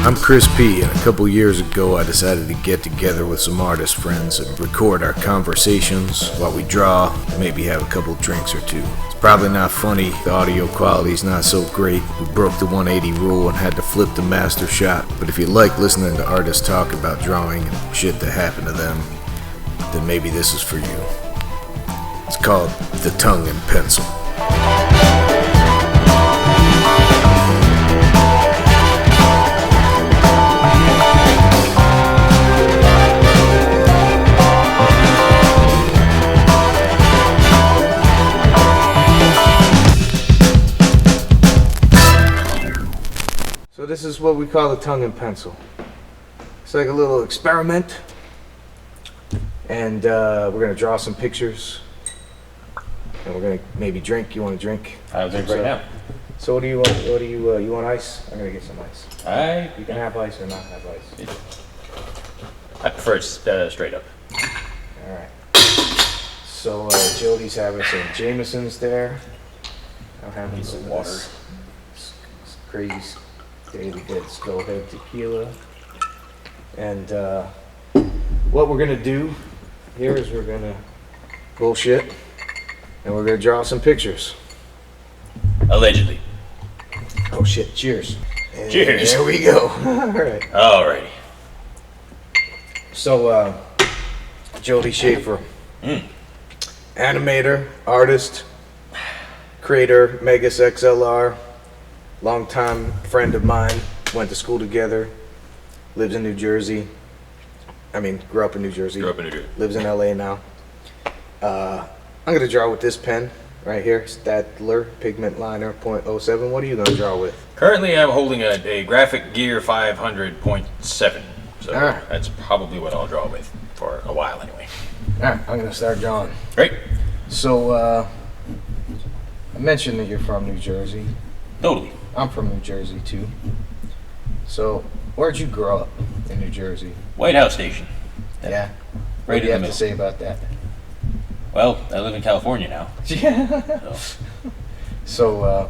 I'm Chris P, and a couple years ago I decided to get together with some artist friends and record our conversations while we draw, maybe have a couple drinks or two. It's probably not funny, the audio quality's not so great, we broke the 180 rule and had to flip the master shot, but if you like listening to artists talk about drawing and shit that happened to them, then maybe this is for you. It's called The Tongue and Pencil. So this is what we call the tongue and pencil. It's like a little experiment, and we're gonna draw some pictures, and we're gonna maybe drink. You want to drink? I'll drink right now. So what do you want? What do you want? Ice? I'm gonna get some ice. You can have ice or not have ice. I prefer it straight up. All right. So Jody's having some Jamesons there. I'm having some water. This crazy Daily Good Skullhead tequila. And what we're gonna do here is we're gonna bullshit, and we're gonna draw some pictures. Allegedly. Oh shit! Cheers. And cheers. There we go. All right. Alrighty. So Jody Schaeffer, animator, artist, creator, Megas XLR. Longtime friend of mine, went to school together, lives in New Jersey. Grew up in New Jersey. Lives in LA now. I'm gonna draw with this pen right here, Stadler Pigment Liner .07. What are you gonna draw with? Currently I'm holding a Graphic Gear 500.7, so Alright. That's probably what I'll draw with for a while anyway. Alright, I'm gonna start drawing. Great. So, I mentioned that you're from New Jersey. Totally. I'm from New Jersey too. So, where'd you grow up in New Jersey? White House Station. Yeah. Right What do you in have the to say about that? Well, I live in California now. Yeah. So. So,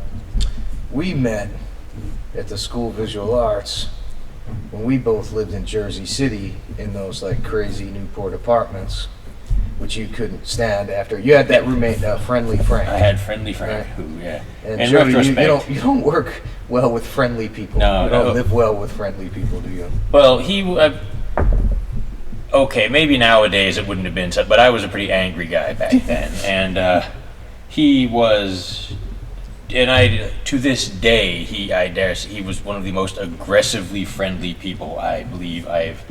we met at the School of Visual Arts when we both lived in Jersey City in those like crazy Newport apartments, which you couldn't stand after. You had that roommate, Friendly Frank. I had Friendly Frank, Right. who, yeah. And in Jody, retrospect, you don't work well with friendly people. No, you don't no. live well with friendly people, do you? well, okay, maybe nowadays it wouldn't have been so, but I was a pretty angry guy back then, and he was, and to this day, I dare say, he was one of the most aggressively friendly people I believe I've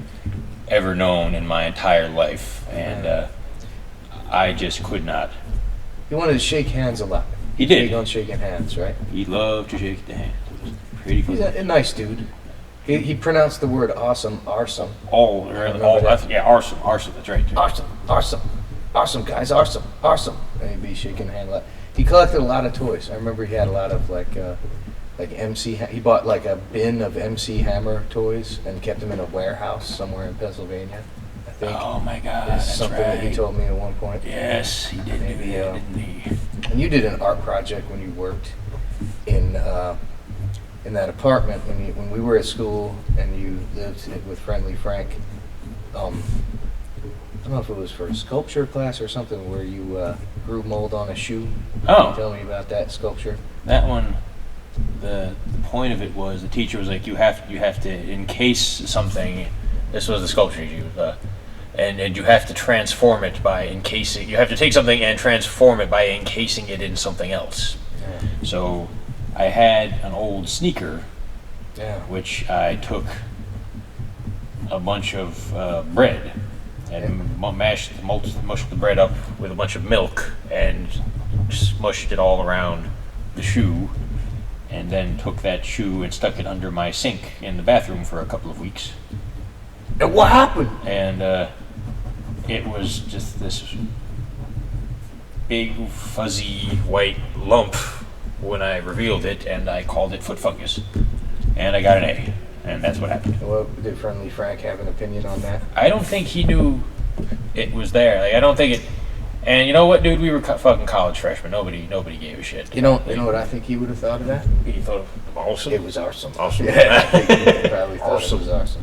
ever known in my entire life, and I just could not. He wanted to shake hands a lot. He did. Big on shaking hands, right? He loved to shake the hand. It was pretty cool. He's a nice dude. He pronounced the word awesome, arsome. Arson, that's right. Awesome guys, awesome. And he'd be shaking the hand a lot. He collected a lot of toys. I remember he had a lot of like MC. He bought like a bin of MC Hammer toys and kept them in a warehouse somewhere in Pennsylvania, I think. Oh my God, It's that's something right. that he told me at one point. Yes, he did Maybe, do that, didn't he? And you did an art project when you worked in that apartment when we were at school, and you lived with Friendly Frank. I don't know if it was for a sculpture class or something where you grew mold on a shoe. Oh. Can you tell me about that sculpture? That one, the point of it was the teacher was like, you have to encase something. This was the sculpture you used, and you have to transform it by encasing. You have to take something and transform it by encasing it in something else. Yeah. So I had an old sneaker, Yeah. which I took a bunch of bread and mushed the bread up with a bunch of milk and smushed it all around the shoe, and then took that shoe and stuck it under my sink in the bathroom for a couple of weeks. And what happened? And it was just this big fuzzy white lump when I revealed it, and I called it foot fungus, and I got an A, and that's what happened. Well, did Friendly Frank have an opinion on that? I don't think he knew it was there. Like, I don't think it. And you know what, dude? We were fucking college freshmen. Nobody gave a shit. You know what I think he would have thought of that? He thought of awesome. It was awesome. Awesome. Yeah, I think he probably thought Awesome. it was awesome.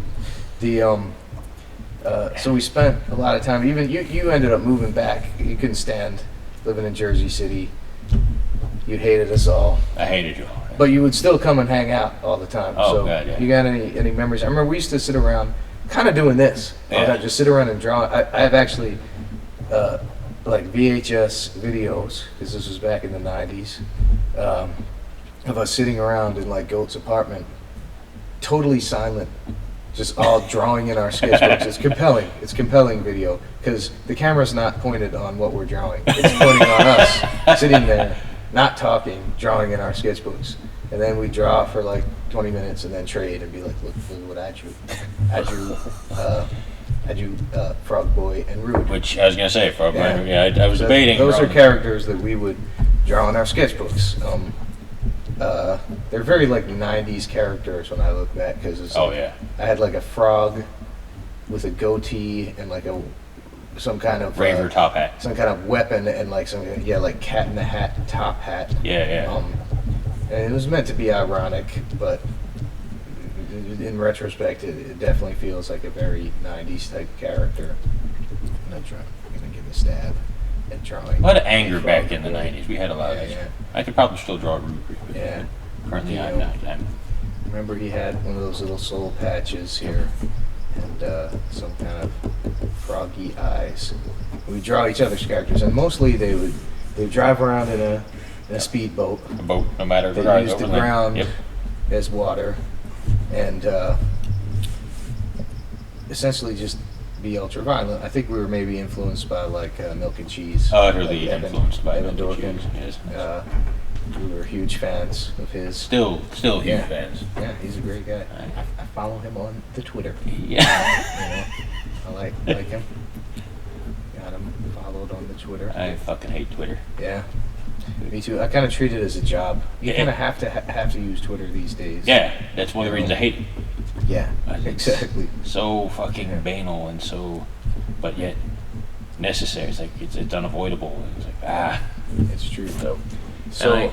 So we spent a lot of time. Even you ended up moving back. You couldn't stand living in Jersey City. You hated us all. I hated you. But you would still come and hang out all the time. Oh, so God, yeah. You got any memories? I remember we used to sit around, kind of doing this. Yeah. Just sit around and draw. I have actually, like VHS videos, because this was back in the '90s, of us sitting around in like Goat's apartment, totally silent, just all drawing in our sketchbooks. It's compelling. It's compelling video because the camera's not pointed on what we're drawing. It's pointing on us sitting there, not talking, drawing in our sketchbooks. And then we draw for like 20 minutes and then trade and be like, look what I drew. I drew Frog Boy and Rude. Which I was gonna say, Frog Boy. Yeah. Yeah, I was So debating. those are Ron. characters that we would draw in our sketchbooks. They're very like 90s characters when I look back because Oh yeah. I had like a frog with a goatee and like some kind of Raver top hat. some kind of weapon and like like Cat in the Hat top hat. Yeah. And it was meant to be ironic, but in retrospect, it definitely feels like a very 90s type character. I'm gonna give a stab at drawing. A lot of anger Frog back in the Boy. '90s. We had a lot of this. Yeah. I could probably still draw Rude. But Yeah. Currently, Yeah. I'm not. Remember he had one of those little soul patches here and some kind of froggy eyes. We draw each other's characters, and mostly they drive around in a speedboat. A boat, no matter They the use the overland. ground Yep. as water, and essentially just be ultra violent. I think we were maybe influenced by like Milk and Cheese. Utterly like influenced by Evan Milk Dorkin. and Cheese, yes. We were huge fans of his. Still huge Yeah. fans. Yeah, he's a great guy. I follow him on the Twitter. Yeah. You know, I like him. Got him followed on the Twitter. I fucking hate Twitter. Yeah, me too. I kind of treat it as a job. You Yeah. kind of have to use Twitter these days. Yeah, that's one of the reasons I hate it. Yeah, It's exactly. So fucking Yeah. banal and so, but yet necessary. It's like it's unavoidable. It's like It's true. So, So,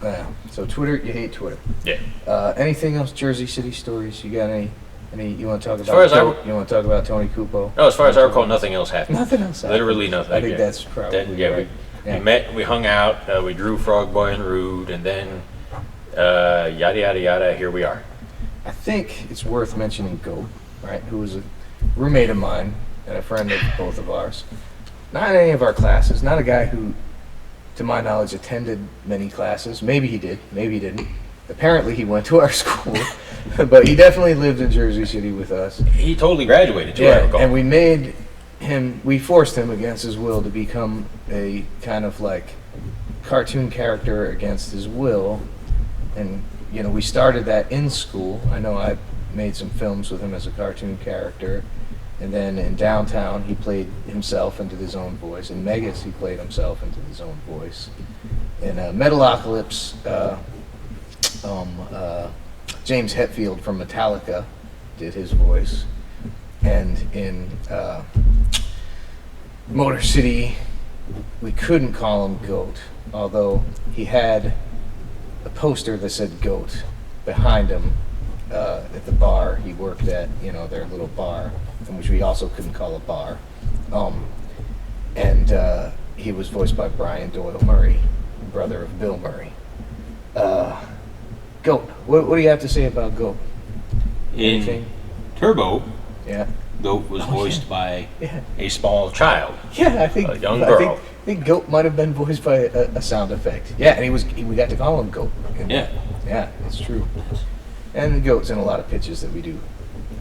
and so Twitter, you hate Twitter. yeah. Anything else? Jersey City stories? You got any? You want to talk about? far as you want to talk about Tony Cupo? No, as far as I recall, nothing else happened. Nothing else. happened. Literally nothing. I think yeah. that's probably Yeah, right. we met, we hung out, we drew Frog Boy and Rude, and then yada yada yada. Here we are. I think it's worth mentioning Goat, right? Who was a roommate of mine and a friend of both of ours. Not in any of our classes. Not a guy who, to my knowledge, attended many classes. Maybe he did. Maybe he didn't. Apparently, he went to our school, but he definitely lived in Jersey City with us. He totally graduated too. I Yeah, recall. and we forced him against his will to become a kind of like cartoon character against his will. And, we started that in school. I know I made some films with him as a cartoon character. And then in Downtown, he played himself into his own voice. In Megas, he played himself into his own voice. In Metalocalypse, James Hetfield from Metallica did his voice. And in Motor City, we couldn't call him Goat, although he had a poster that said Goat behind him at the bar he worked at, their little bar, which we also couldn't call a bar. And he was voiced by Brian Doyle Murray, brother of Bill Murray. Goat. What do you have to say about Goat? In Turbo, Yeah. Goat was voiced by Yeah. a small child. Yeah, I think A young I girl. think Goat might have been voiced by a sound effect. Yeah, and we got to call him Goat. Yeah. Yeah, it's true. And the Goat's in a lot of pitches that we do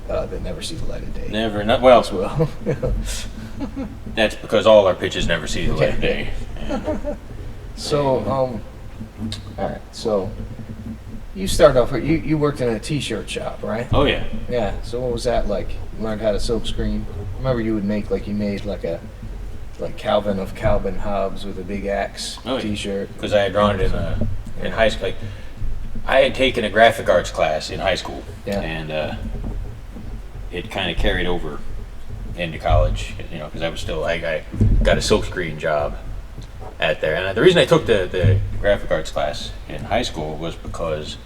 that never see the light of day. Never, not well. As well. That's because all our pitches never see the light of day. So, all right. So, you started off. You worked in a T-shirt shop, right? Oh yeah. Yeah. So what was that like? You learned how to silk screen. I remember you would make you made like Calvin of Calvin Hobbes with a big axe Oh, yeah. T-shirt. Because I had drawn it in high school. Like, I had taken a graphic arts class in high school, Yeah. and it kind of carried over into college, because I got a silkscreen job at there. And the reason I took the graphic arts class in high school was because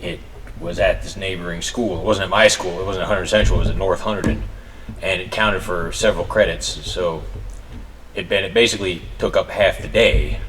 it was at this neighboring school. It wasn't at my school. It wasn't at Hunterdon Central. It was at North Hunterdon, and it counted for several credits. So it basically took up half the day.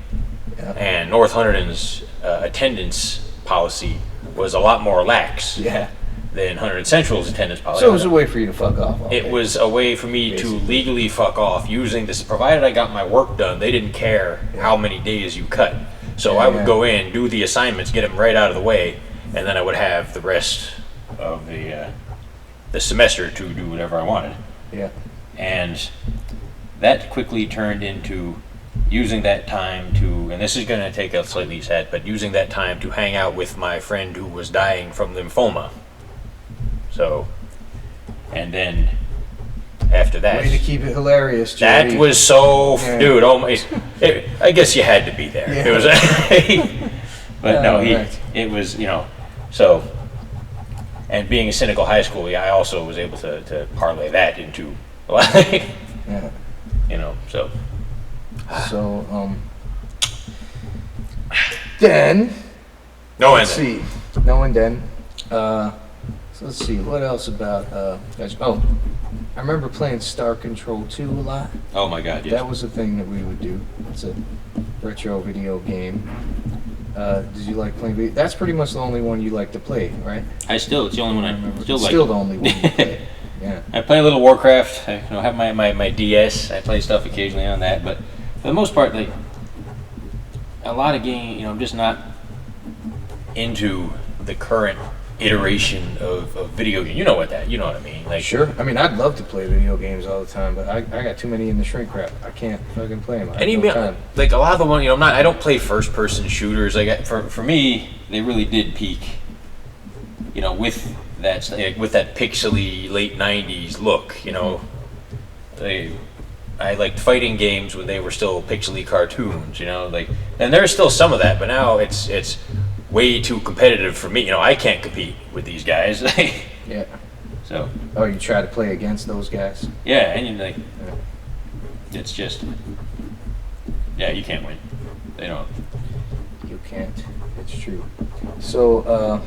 Yeah. And North Hunterdon's attendance policy was a lot more lax than Hunterdon Central's attendance policy. So it was a way for you to fuck off. It was a way for me to legally fuck off using this. Provided I got my work done, they didn't care how many days you cut. So I would go in, do the assignments, get them right out of the way, and then I would have the rest of the semester to do whatever I wanted. Yeah. And that quickly turned into using that time to, and this is going to take a slightly sad, but using that time to hang out with my friend who was dying from lymphoma. So, and then after that, way to keep it hilarious, Jody. that was so, dude. Oh my! I guess you had to be there. Yeah. It was, but no, it was, so. And being a cynical high school, I also was able to parlay that into, like, so. So, then. Let's see. No and then. So let's see, what else about, I remember playing Star Control 2 a lot. Oh my God, yes. That was a thing that we would do. It's a retro video game. Did you like playing video? That's pretty much the only one you like to play, right? It's the only one I remember. Still the only one you play. Yeah. I play a little Warcraft. I have my DS. I play stuff occasionally on that, but for the most part, like, a lot of games, I'm just not into the current iteration of video game. You know what I mean? Like, sure. I mean, I'd love to play video games all the time, but I got too many in the shrink wrap. I can't fucking play them. Like a lot of the one, I don't play first person shooters. Like, for me, they really did peak. With that pixely late '90s look. I liked fighting games when they were still pixely cartoons. And there's still some of that, but now it's way too competitive for me. I can't compete with these guys. Yeah. So. Oh, you try to play against those guys? Yeah, and it's just, you can't win. They don't. You can't. It's true. So,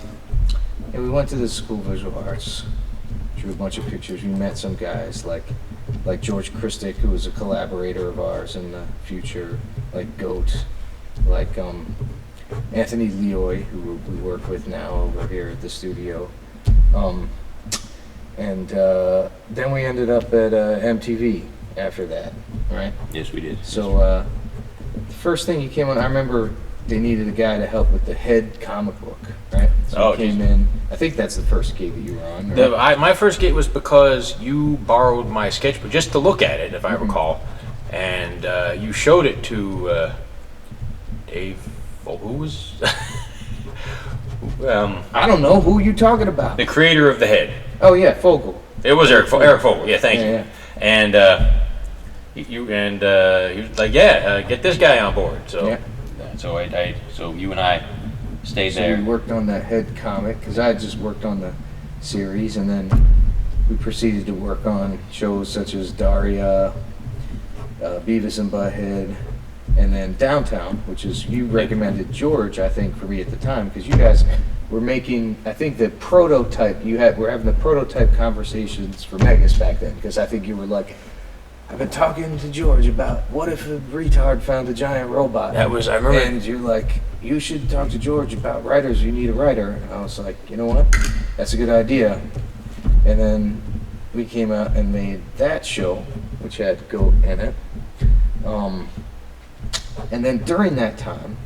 we went to the school of visual arts, drew a bunch of pictures. We met some guys like George Christic, who was a collaborator of ours in the future, like Goat, like Anthony Leoy, who we work with now over here at the studio. And then we ended up at MTV after that, right? Yes, we did. So the first thing you came on, I remember they needed a guy to help with the head comic book, right? So you came in. I think that's the first gig that you were on, right? My first gig was because you borrowed my sketchbook just to look at it, if I recall, and you showed it to Dave. Who was? I don't know who you talking about. The creator of the head. Oh yeah, Fogel. It was Eric Fogel. Yeah, thank you. Yeah. And he was like, get this guy on board. So, so you and I stayed there. So we worked on that head comic because I had just worked on the series, and then we proceeded to work on shows such as Daria, Beavis and Butthead. And then Downtown, which is, you recommended George, I think, for me at the time, because you guys were making, I think, the prototype, we're having the prototype conversations for Megas back then, because I think you were like, I've been talking to George about what if a retard found a giant robot. I remember. And you're like, you should talk to George about writers, you need a writer. And I was like, you know what, that's a good idea. And then we came out and made that show, which had Goat in it. And then during that time,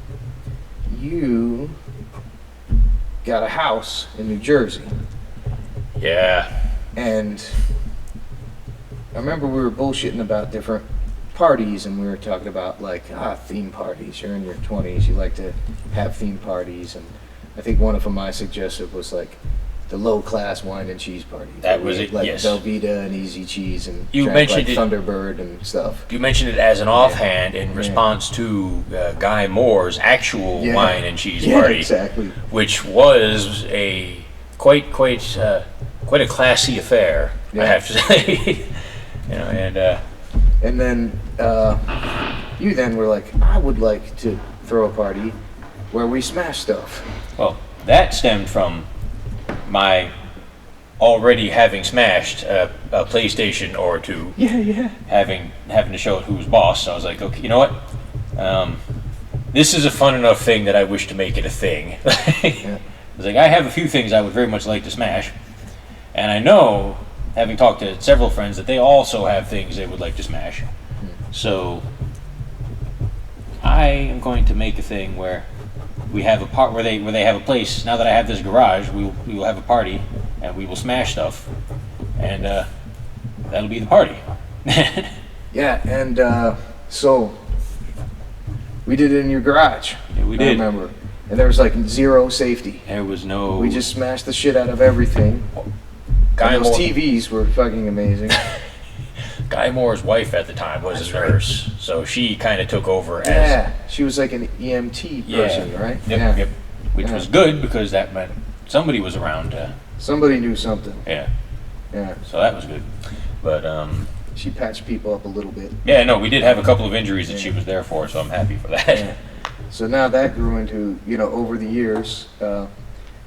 you got a house in New Jersey. Yeah. And I remember we were bullshitting about different parties, and we were talking about theme parties. You're in your 20s, you like to have theme parties, and I think one of them I suggested was like the low-class wine and cheese party. That was it, like yes. Velveeta and Easy Cheese, and you drank mentioned like Thunderbird and stuff. You mentioned it as an offhand in response to Guy Moore's actual wine and cheese party, exactly. Which was a quite a classy affair, I have to say. You know, And then you then were like, I would like to throw a party where we smash stuff. well, that stemmed from my already having smashed a PlayStation or two. Yeah. Having to show it who's boss. So I was like, okay, you know what? This is a fun enough thing that I wish to make it a thing. I was like, I have a few things I would very much like to smash, and I know, having talked to several friends, that they also have things they would like to smash. So I am going to make a thing where we have a part where they have a place. Now that I have this garage, we will have a party, and we will smash stuff, and that'll be the party. Yeah, and so we did it in your garage. Yeah, we I did. remember. And there was like zero safety. There was no. We just smashed the shit out of everything. Guy And those Moore, TVs were fucking amazing. Guy Moore's wife at the time was a nurse, so she kind of took over as. Yeah, she was like an EMT person, right? Yep. Which was good because that meant somebody was around. Somebody knew something. Yeah. Yeah. So that was good. But She patched people up a little bit. yeah, no, we did have a couple of injuries that she was there for, so I'm happy for that. Yeah. So now that grew into, over the years, and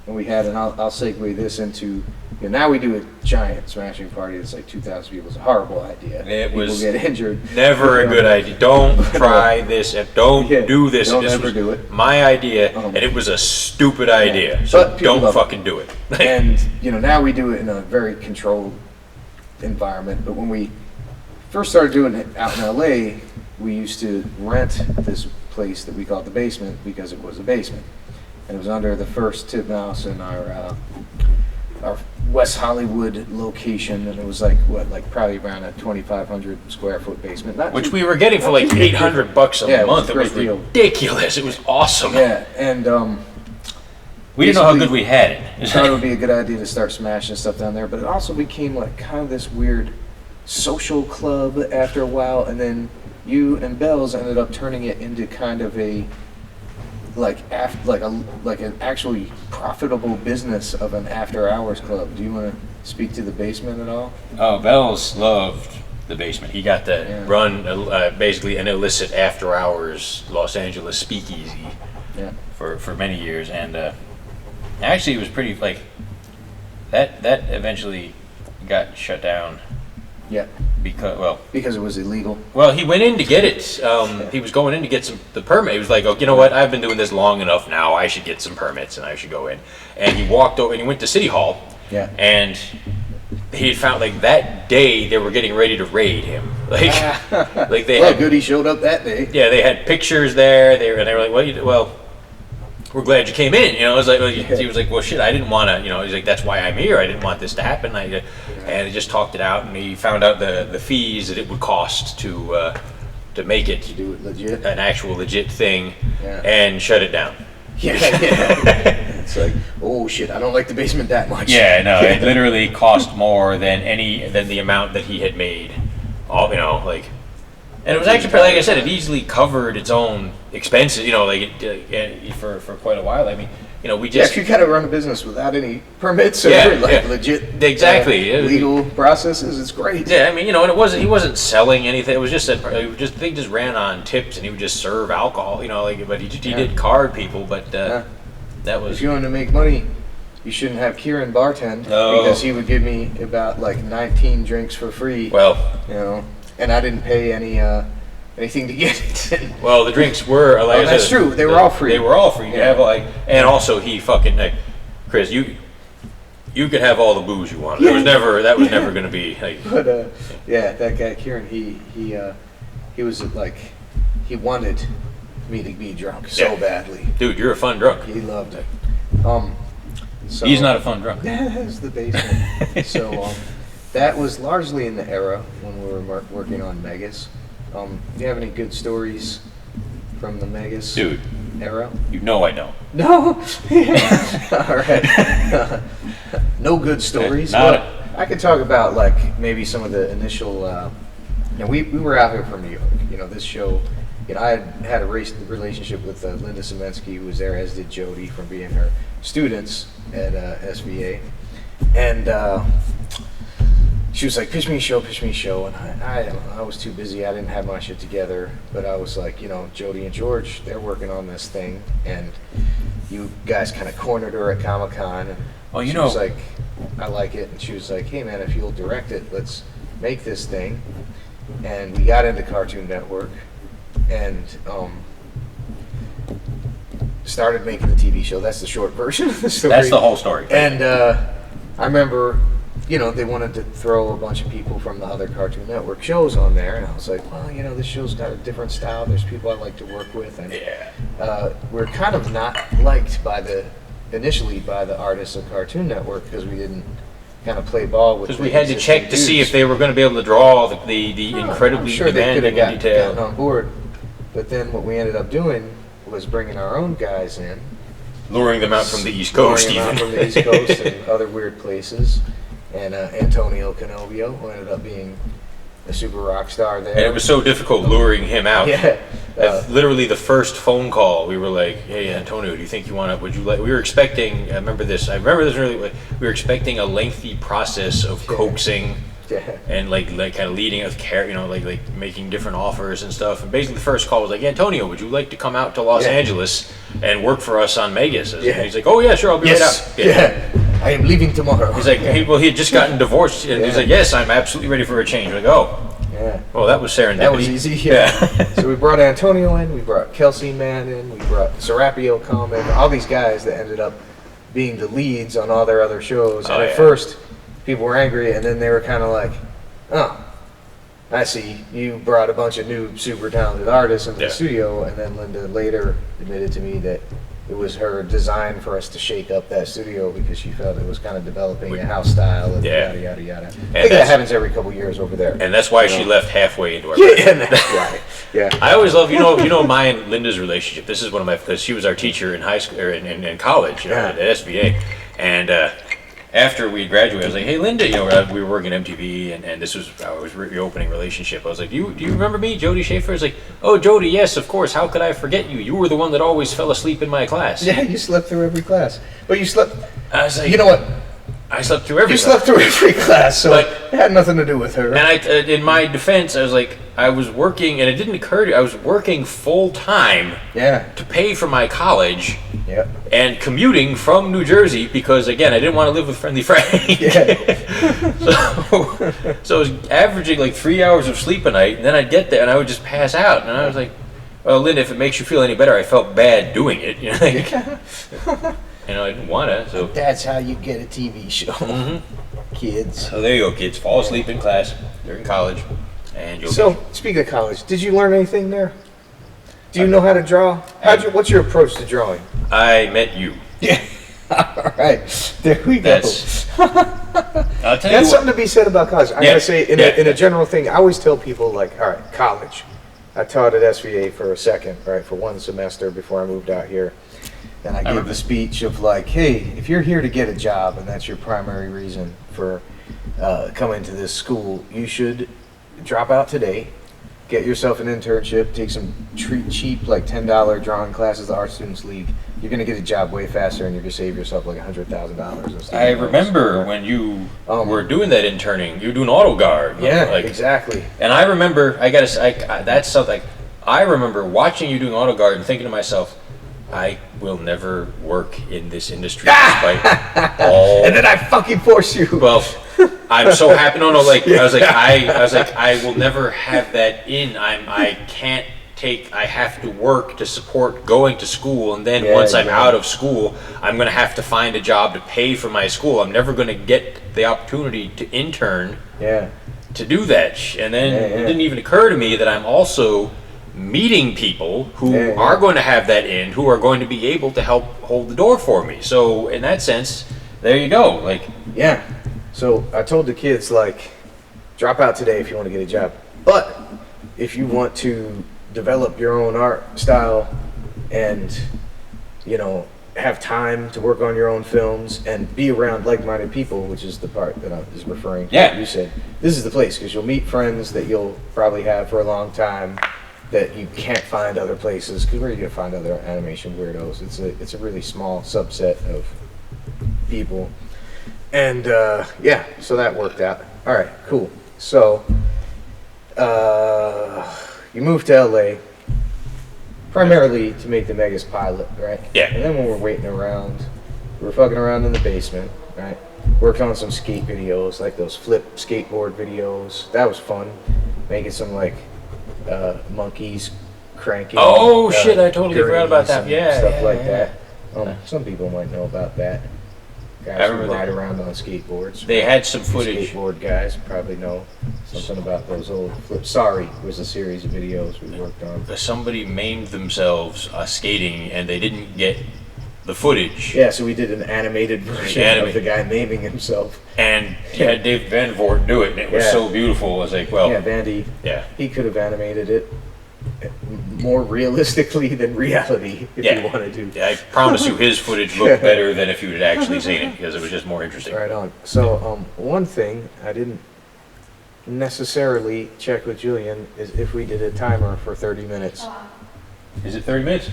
we had, and I'll segue this into, now we do a giant smashing party that's like 2,000 people. It's a horrible idea. People get injured. Never a good idea. Don't try this. Don't do this. Don't This ever was do it. my idea, and it was a stupid idea. But So people don't love it. fucking do it. And, now we do it in a very controlled environment. But when we first started doing it out in LA, we used to rent this place that we called the basement because it was a basement. And it was under the first Titmouse in our West Hollywood location, and it was like probably around a 2,500 square foot basement. Which we were getting for like $800 a month. It was great deal. ridiculous. It was awesome. Yeah, and We didn't know how good we had it. I thought it would be a good idea to start smashing stuff down there, but it also became like kind of this weird social club after a while, and then you and Bells ended up turning it into kind of a like an actually profitable business of an after hours club. Do you want to speak to the basement at all? Oh, Bells loved the basement. He got to run basically an illicit after hours Los Angeles speakeasy for many years, and actually it was pretty like that eventually got shut down. Yeah. Because it was illegal. Well, he went in to get it. He was going in to get the permit. He was like, "Oh, you know what? I've been doing this long enough now. I should get some permits and I should go in." And he walked over and he went to City Hall. Yeah. And he had found like that day they were getting ready to raid him. Like they had. Good he showed up that day. Yeah, they had pictures there. They were like, "Well, we're glad you came in." He was like, he was like, "Well, shit, I didn't want to." He's like, "That's why I'm here. I didn't want this to happen." And he just talked it out, and he found out the fees that it would cost to make it, To do it legit. an actual legit thing, Yeah. and shut it down. Yeah. It's like, oh shit, I don't like the basement that much. Yeah, no, it literally cost more than the amount that he had made. And it was actually, like I said, it easily covered its own expenses. For quite a while. I mean, we just if you gotta run a business without any permits or legit exactly legal processes, it's great. Yeah, I mean, and he wasn't selling anything. It was just that they just ran on tips, and he would just serve alcohol. But he did card people. But that was. If you wanted to make money, you shouldn't have Kieran bartend because he would give me about like 19 drinks for free. Well, and I didn't pay anything to get it. Well, the drinks were. Like that's true. They were all free. They were all free. You have and also he fucking Chris, you could have all the booze you want. Yeah. That was never going to be like. But that guy Kieran, he was like, he wanted me to be drunk so badly. Dude, you're a fun drunk. He loved it. So He's not a fun drunk. That's the basement. So that was largely in the era when we were working on Megas. Do you have any good stories from the Megas era? You know I don't. No. All right. No good stories. I could talk about like maybe some of the initial. We were out here from New York. This show. I had a relationship with Linda Semensky, who was there, as did Jody, from being her students at SVA, and she was like, pitch me a show. And I was too busy. I didn't have my shit together. But I was like, Jody and George, they're working on this thing. And you guys kind of cornered her at Comic-Con. And she was like, I like it. And she was like, hey, man, if you'll direct it, let's make this thing. And we got into Cartoon Network and started making the TV show. That's the short version of the story. That's the whole story. And I remember, they wanted to throw a bunch of people from the other Cartoon Network shows on there. And I was like, well, this show's got a different style. There's people I like to work with. And we're kind of not liked initially by the artists of Cartoon Network because we didn't kind of play ball with. Because we had to check to see if they were going to be able to draw the incredibly demanding detail. Gotten on board. But then what we ended up doing was bringing our own guys in, luring them out from the East Coast, and other weird places. And Antonio Canobio, who ended up being a super rock star there. And it was so difficult luring him out. Yeah. Literally the first phone call, we were like, hey, Antonio, do you think you want to, we were expecting, I remember this really, we were expecting a lengthy process of coaxing and like kind of leading us, like making different offers and stuff. And basically the first call was like, Antonio, would you like to come out to Los Angeles and work for us on Megas? And he's like, oh yeah, sure, I'll be right out. Yeah. I am leaving tomorrow. He's like, he had just gotten divorced, and he's like, yes, I'm absolutely ready for a change. We're like, oh. Yeah. Well, that was serendipity. That was easy. Yeah. So we brought Antonio in, we brought Kelsey Mann in, we brought Serapio Coleman, all these guys that ended up being the leads on all their other shows. And at first, people were angry, and then they were kind of like, oh, I see. You brought a bunch of new, super talented artists into the studio, and then Linda later admitted to me that it was her design for us to shake up that studio because she felt it was kind of developing a house style and yada, yada, yada. I think that happens every couple years over there. And that's why she left halfway into our and that's why. Yeah. I always love, my and Linda's relationship. This is one of my, because she was our teacher in high school, or in college, at SVA. And after we graduated, I was like, hey, Linda, we were working at MTV, and this was our reopening relationship. I was like, do you remember me, Jody Schaeffer? I was like, oh, Jody, yes, of course. How could I forget you? You were the one that always fell asleep in my class. Yeah, you slept through every class. But you slept... I was like... You know what? I slept through every class. You slept through every class, so it had nothing to do with her. And in my defense, I was like, I was working, and it didn't occur to me, I was working full-time to pay for my college and commuting from New Jersey because, again, I didn't want to live with Friendly Frank. So I was averaging like 3 hours of sleep a night, and then I'd get there, and I would just pass out. And I was like, well, Linda, if it makes you feel any better, I felt bad doing it. I didn't want to. So that's how you get a TV show, kids. So there you go, kids. Fall asleep in class during college, and you'll. So speaking of college, did you learn anything there? Do you know how to draw? What's your approach to drawing? I met you. Yeah. All right. There we go. I'll tell you That's something to be said about college. I gotta say, in a general thing, I always tell people like, all right, college. I taught at SVA for a second, for one semester before I moved out here. And I gave the speech of like, hey, if you're here to get a job and that's your primary reason for coming to this school, you should drop out today, get yourself an internship, take some cheap like $10 drawing classes, the Art Students League. You're going to get a job way faster and you're going to save yourself like $100,000. I remember when you were doing that interning, you were doing auto guard. Yeah, exactly. And I remember, that's something, I remember watching you doing auto guard and thinking to myself, I will never work in this industry despite all. And then I fucking force you. Well, I'm so happy. I was like, I will never have that in. I have to work to support going to school, and then once I'm out of school, I'm going to have to find a job to pay for my school. I'm never going to get the opportunity to intern to do that. And then it didn't even occur to me that I'm also meeting people who are going to have that in, who are going to be able to help hold the door for me. So in that sense, there you go. So I told the kids, like, drop out today if you want to get a job. But if you want to develop your own art style and, have time to work on your own films and be around like-minded people, which is the part that I was referring to. You said, this is the place because you'll meet friends that you'll probably have for a long time that you can't find other places, because where are you going to find other animation weirdos? It's a really small subset of people. And yeah, so that worked out. All right, cool. So you moved to LA primarily to make the Megas pilot, right? Yeah. And then when we're waiting around, we were fucking around in the basement, right? Worked on some skate videos, like those flip skateboard videos. That was fun. Making some like monkeys cranking. Oh shit! I totally forgot about that. and Yeah, stuff yeah, like yeah. that. Some people might know about that. Guys I who remember ride that. around on skateboards. They had some footage. Skateboard guys probably know something about those old flips. Sorry was a series of videos we worked on. Somebody maimed themselves skating, and they didn't get the footage. Yeah, so we did an animated version of the guy maiming himself. And you had Dave Van Voort do it, and it was so beautiful. I was like, well, Yeah, Vandy. yeah. He could have animated it more realistically than reality if Yeah. he wanted to. I promise you, his footage looked better than if you had actually seen it, because it was just more interesting. Right on. So, one thing I didn't necessarily check with Julian is if we did a timer for 30 minutes. Is it 30 minutes?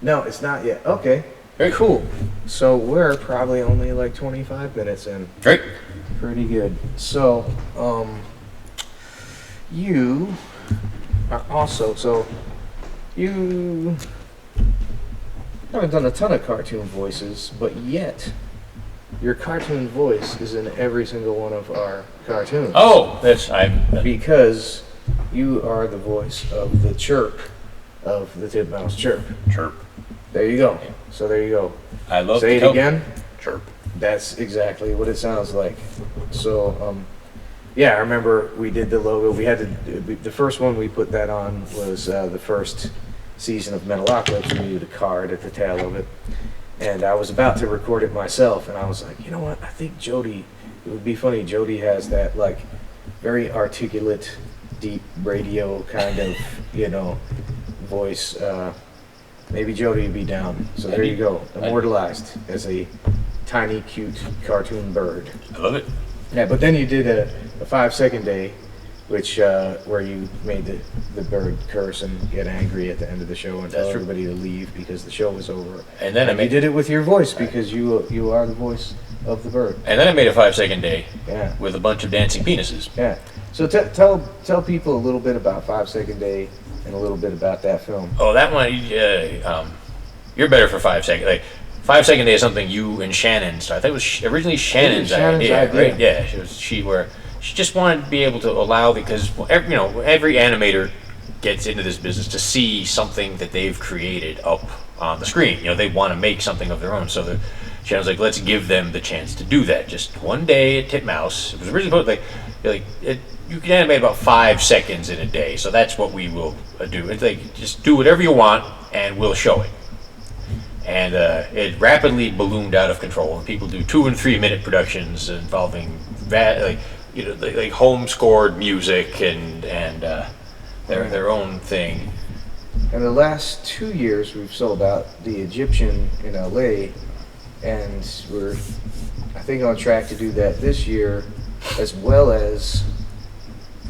No, it's not yet. Okay. Very Cool. So we're probably only like 25 minutes in. Great. Pretty good. So, you are also, you haven't done a ton of cartoon voices, but yet your cartoon voice is in every single one of our cartoons. Oh, Because you are the voice of the chirp of the Titmouse chirp. chirp. There you go. So there you go. I love Say the it again. Chirp. That's exactly what it sounds like. So, yeah, I remember we did the logo. We had the first one we put that on was the first season of Metalocalypse. We did a card at the tail of it. And I was about to record it myself, and I was like, you know what? I think Jody, it would be funny. Jody has that, like, very articulate, deep radio kind of, voice. Maybe Jody would be down. So there you go. Immortalized as a tiny, cute cartoon bird. I love it. Yeah, but then you did a 5-second day, which where you made the bird curse and get angry at the end of the show and tell everybody to leave because the show was over. And then you did it with your voice because you are the voice of the bird. And then I made a 5-second day Yeah, with a bunch of dancing penises. yeah. So tell people a little bit about 5-second day and a little bit about that film. Oh, that one, you're better for 5 seconds. Like, 5-second day is something you and Shannon started. I think it was originally Shannon's idea, right? Yeah, she just wanted to be able to allow, because every animator gets into this business to see something that they've created up on the screen. They want to make something of their own. So Shannon's like, let's give them the chance to do that. Just one day at Titmouse. It was originally supposed you can animate about 5 seconds in a day, so that's what we will do. It's like, just do whatever you want, and we'll show it. And it rapidly ballooned out of control. And people do 2 and 3 minute productions involving home scored music and their own thing. And the last 2 years, we've sold out the Egyptian in LA, and we're, I think, on track to do that this year, as well as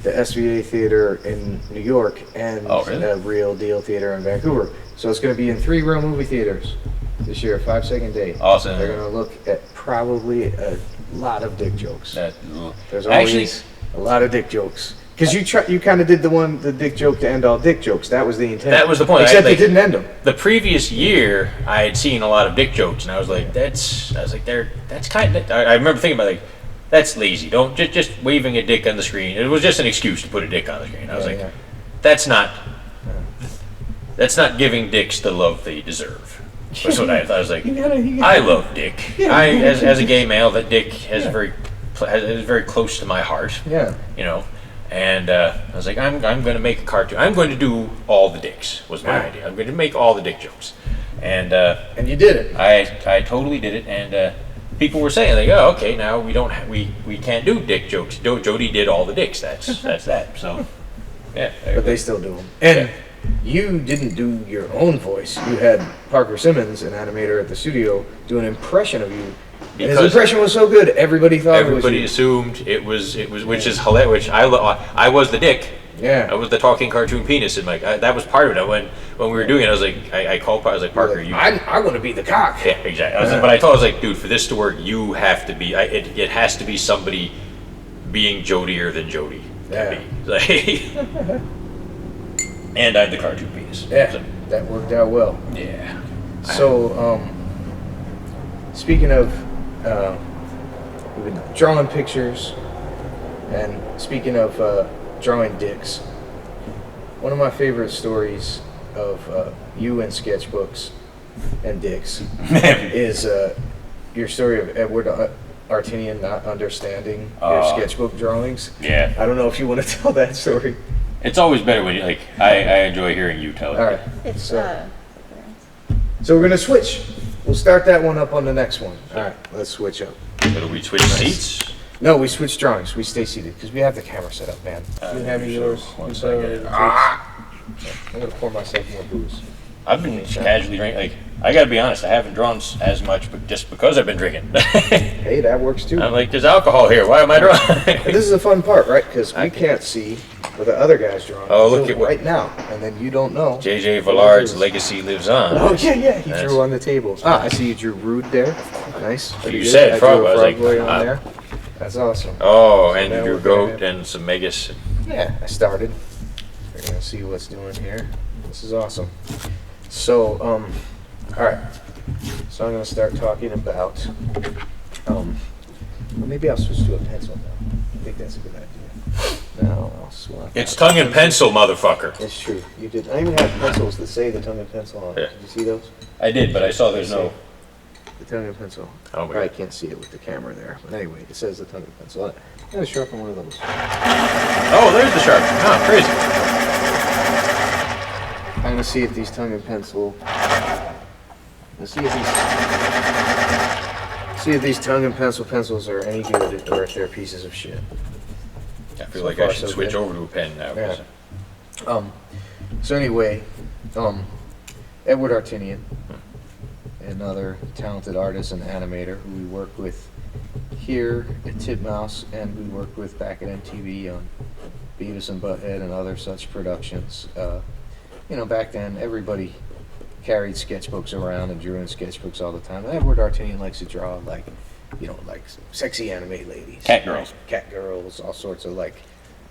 the SVA Theater in New York and a Real Deal Theater in Vancouver. So it's going to be in 3 real movie theaters this year, 5-second day. Awesome. They're going to look at probably a lot of dick jokes. There's always Actually, a lot of dick jokes. Because you kind of did the dick joke to end all dick jokes. That was the intent. That was the point. Except it didn't end them. The previous year, I had seen a lot of dick jokes, and I was like, that's kind of. I remember thinking about that's lazy. Don't just waving a dick on the screen. It was just an excuse to put a dick on the screen. I was that's not giving dicks the love they deserve. That's what I thought. I was like, I love dick. Yeah, as a gay male, that dick is very close to my heart. Yeah. And I was like, I'm going to make a cartoon. I'm going to do all the dicks, was my idea. I'm going to make all the dick jokes. And you did it. I totally did it. And people were saying, like, oh, okay, now we can't do dick jokes. Jody did all the dicks. That's that. So, yeah. But they still do them. And you didn't do your own voice. You had Parker Simmons, an animator at the studio, do an impression of you. And his impression was so good, everybody thought it was you. Everybody assumed it was, which is hilarious. Which I was the dick. Yeah. I was the talking cartoon penis, and that was part of it. when we were doing it, I was like, I called, I was like, Parker, you. I want to be the cock. Yeah, exactly. I was like, but I told, I was like, dude, for this to work, you have to be. It has to be somebody being Jodier than Jody. Yeah. Like, and I'm the cartoon penis. Yeah, So, that worked out well. yeah. So, speaking of we've been drawing pictures, and speaking of drawing dicks, one of my favorite stories of you and sketchbooks and dicks is your story of Edward Artinian not understanding your sketchbook drawings. Yeah. I don't know if you want to tell that story. It's always better when you, like, I enjoy hearing you tell it. All right. It's So we're gonna switch. We'll start that one up on the next one. All right, let's switch up. So we switch seats? No, we switch drawings. We stay seated because we have the camera set up, man. You have me yours. One So, second. I'm gonna pour myself more booze. I've been casually drinking. Like, I gotta be honest, I haven't drawn as much, but just because I've been drinking. Hey, that works too. I'm like, there's alcohol here. Why am I drawing? And this is the fun part, right? Because we can't see what the other guy's drawing. Oh, look until at what- right now, and then you don't know. JJ Villard's legacy lives on. Oh yeah, he That's- drew on the table. I see you drew rude there. Nice. Pretty You good. said I frog, drew a I was frog like, boy on there. That's awesome. Oh, and now you drew we're gonna goat have- and some Megas. Yeah, I started. We're gonna see what's doing here. This is awesome. So, all right. So I'm gonna start talking about. Well, maybe I'll switch to a pencil now. I think that's a good idea. No, I'll swap. It's tongue and pencil, motherfucker. It's true. You did. I even have pencils that say the tongue and pencil on it. Yeah. Did you see those? I did, but I saw there's no. The tongue and pencil. Oh my Probably God. can't see it with the camera there. But anyway, it says the tongue and pencil on it. I'm gonna sharpen one of those. Oh, there's the sharp. Oh, crazy. I'm gonna see if these tongue and pencil. Let's see if these tongue and pencil pencils are any good or if they're pieces of shit. I feel So like far, I should so switch good. over to a pen now. 'Cause- Yeah. So anyway, Edward Artinian, another talented artist and animator who we work with here at Titmouse, and we worked with back at MTV on Beavis and Butthead and other such productions. Back then everybody carried sketchbooks around and drew in sketchbooks all the time. Edward Artinian likes to draw like sexy anime ladies, Cat girls. cat girls, all sorts of like.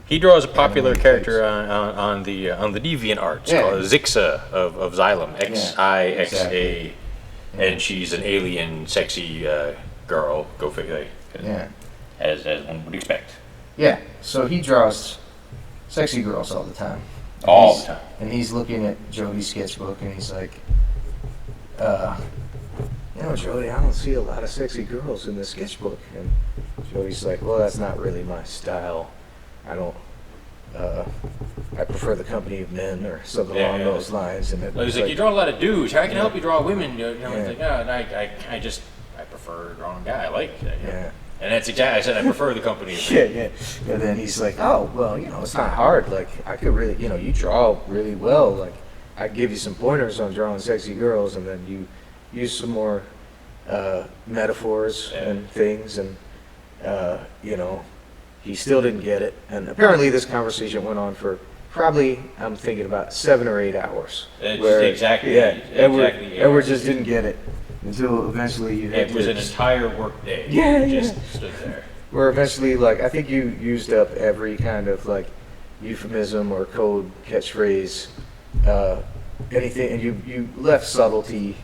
He draws a popular Animated character on the Deviant Arts Yeah. called Zixa of Xylem, Yeah, Xixa, exactly. and she's an alien, sexy girl. Go figure. Yeah. As one would expect. Yeah, so he draws sexy girls all the time. All the time. And he's looking at Jody's sketchbook and he's like, Jody, I don't see a lot of sexy girls in this sketchbook. And Jody's like, well, that's not really my style. I don't, I prefer the company of men or something Yeah, along yeah. those lines. And it Well, he's was like, you draw a lot of dudes. How can I help Yeah. you draw women? It's Yeah. like, no, I prefer drawing a guy. I like that. Yeah. And that's exactly. I said I prefer the company. Of Yeah, yeah. And then he's like, oh, well, it's not hard. Like, I could really, you draw really well. Like, I give you some pointers on drawing sexy girls, and then you use some more metaphors and things. And, he still didn't get it. And apparently this conversation went on for probably, I'm thinking about 7 or 8 hours. It's where- exactly. Yeah, Exactly. Edward just didn't get it until eventually you had It was to. an entire work day. Yeah, You just yeah. stood there. Where eventually, I think you used up every kind of euphemism or code catchphrase, anything, and you left subtlety,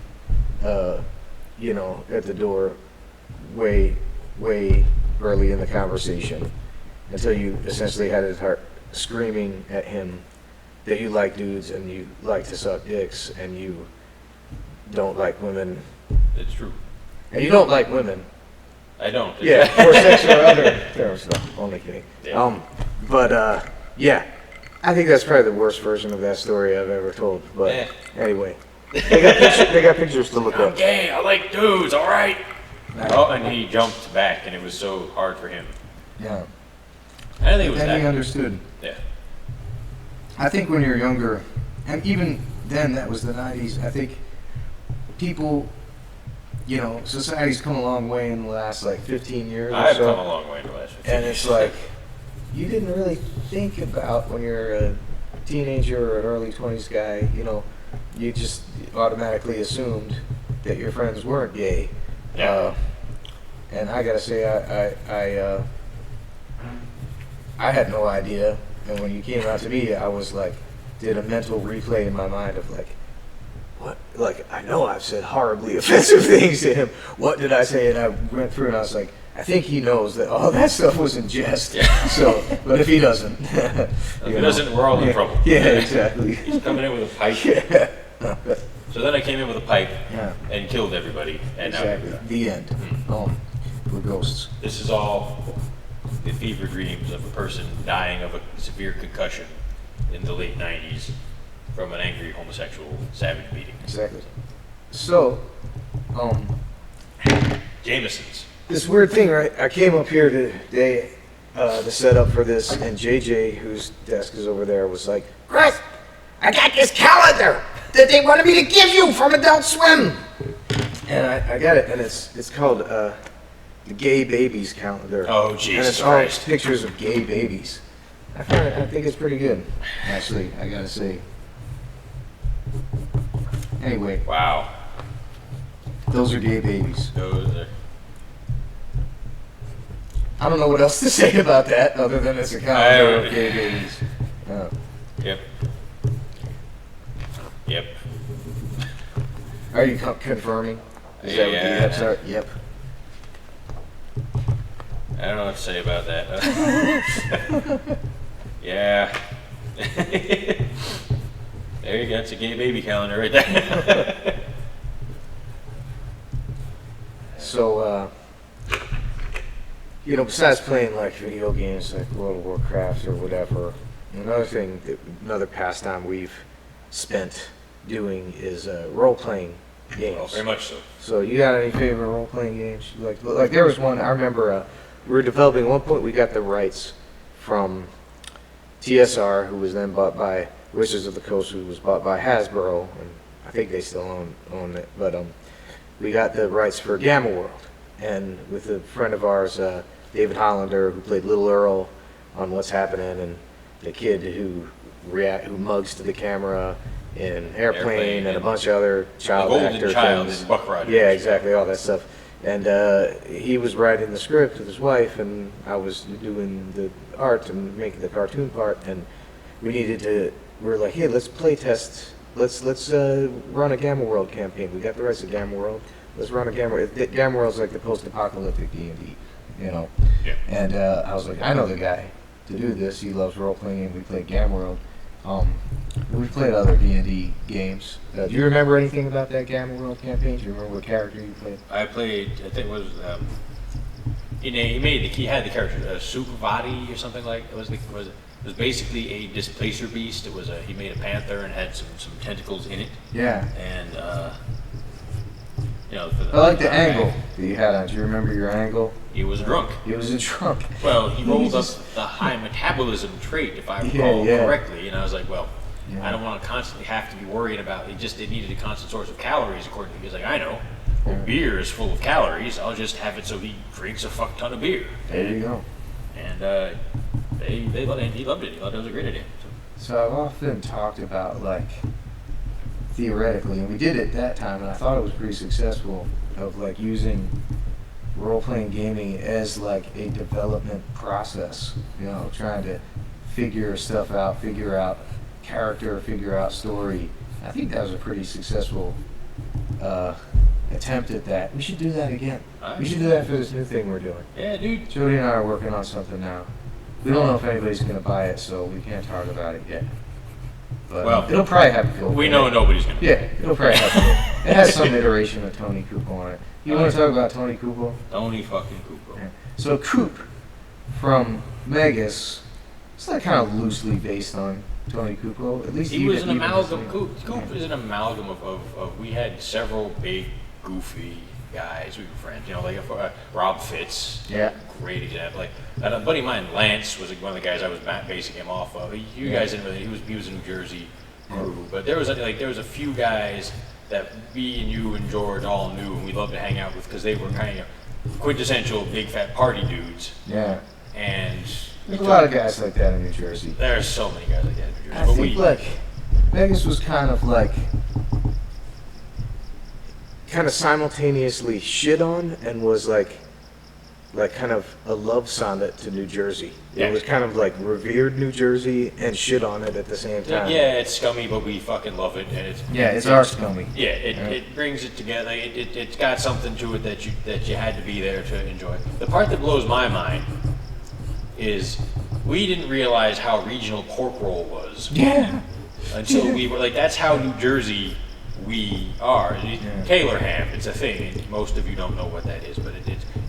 at the door, way early in the conversation, until you essentially had to start screaming at him that you like dudes and you like to suck dicks and you don't like women, It's true. and you don't like women. I don't. Yeah, or sexual or other terms. No, only kidding. Yeah. Yeah, I think that's probably the worst version of that story I've ever told. But Yeah. anyway, they got pictures to look I'm up. gay. I like dudes. All right. Oh, and he jumped back, and it was so hard for him. Yeah, I don't think it was then he that. understood. Yeah. I think when you're younger, and even then, that was the '90s. I think people, society's come a long way in the last 15 years or I've so. come a long way in the last 15 And years. it's like, you didn't really think about when you're a teenager or an early 20s guy, you just automatically assumed that your friends weren't gay. Yeah. And I gotta say, I had no idea. And when you came out to me, I was like, did a mental replay in my mind of like, what? Like, I know I've said horribly offensive things to him. What did I say? And I went through and I was like, I think he knows that all that stuff was in jest. Yeah. So, but if he doesn't, if he doesn't, we're all in trouble. Yeah, exactly. He's coming in with a pipe. Yeah. So then I came in with a pipe Yeah. and killed everybody. And Exactly. The end. We're ghosts. This is all the fever dreams of a person dying of a severe concussion in the late 90s from an angry homosexual savage beating. Exactly. So, Jameson's. this weird thing, right? I came up here today to set up for this, and JJ, whose desk is over there, was like, Chris, I got this calendar that they wanted me to give you from Adult Swim. and I got it, and it's called the Gay Babies Calendar. Oh, And Jesus it's all Christ. pictures of gay babies. I think it's pretty good, actually, I gotta say. Anyway, Wow. those are gay babies. Those are... I don't know what else to say about that other than it's a calendar of gay babies. Yep. Yep. Are you confirming? Is that what the Yeah. yeps are? Yep. I don't know what to say about that. Yeah. There you go. It's a gay baby calendar right there. So, besides playing like video games like World of Warcraft or whatever, another pastime we've spent doing is role-playing games. Well, very much so. So you got any favorite role-playing games? Like there was one, I remember we were developing at one point, we got the rights from TSR, who was then bought by Wizards of the Coast, who was bought by Hasbro, and I think they still own it, but we got the rights for Gamma World, and with a friend of ours, David Hollander, who played Little Earl on What's Happening, and the kid who mugs to the camera in Airplane and a bunch of other child The Golden actor Child things. in Buck Rogers. Yeah, exactly, all that stuff. And he was writing the script with his wife, and I was doing the art and making the cartoon part, and we were like, hey, let's play test, let's run a Gamma World campaign. We got the rights to Gamma World. Let's run a Gamma World's like the post-apocalyptic D&D, Yeah. And I was like, I know the guy to do this. He loves role-playing, and we played Gamma World. We played other D&D games. Do you remember anything about that Gamma World campaign? Do you remember what character you played? I think it was he had the character Sukvati or something like it was basically a displacer beast. He made a panther and had some tentacles in it. Yeah. And I like the angle that you had on. Do you remember your angle? he was drunk. He was a drunk. Well, he rolled up the high metabolism trait, if I recall correctly, and I was like, well, I don't want to constantly have to be worried about it. It needed a constant source of calories, according to me. He's like, I know. Well, beer is full of calories. I'll just have it so he drinks a fuck ton of beer. There you go. And he loved it. He thought it was a great idea. So I've often talked about, like, theoretically, and we did it that time, and I thought it was pretty successful, of like using role-playing gaming as like a development process, trying to figure stuff out, figure out character, figure out story. I think that was a pretty successful attempt at that. We should do that again. We should do that for this new thing we're doing. Yeah, dude. Jody and I are working on something now. We don't know if anybody's going to buy it, so we can't talk about it yet. But Well, it'll probably have a feel. We know nobody's gonna. Yeah, it'll probably have a feel. It has some iteration of Tony Kupo on it. You want to talk about Tony Kupo? Tony fucking Cooper. Yeah. So Coop from Megas, it's like kind of loosely based on Tony Kupo. At least He was an amalgam. Coop is an amalgam of. We had several big, goofy guys. We were friends. Like Rob Fitz. Yeah. Great example. Like a buddy of mine, Lance, was one of the guys I was basing him off of. You guys didn't really. He was a New Jersey crew, but there was a few guys that me and you and George all knew, and we loved to hang out with because they were kind of quintessential big fat party dudes. Yeah. And There's a lot of guys like that in New Jersey. there's so many guys like that in New Jersey. I think like Vegas was kind of like kind of simultaneously shit on and was like kind of a love sonnet to New Jersey. It was kind of like revered New Jersey and shit on it at the same time. Yeah, it's scummy, but we fucking love it, and it's our scummy. Yeah, it brings it together. It's got something to it that you had to be there to enjoy. The part that blows my mind is we didn't realize how regional pork roll was. Yeah. Until we were like, that's how New Jersey we are. Taylor ham, it's a thing. And most of you don't know what that is, but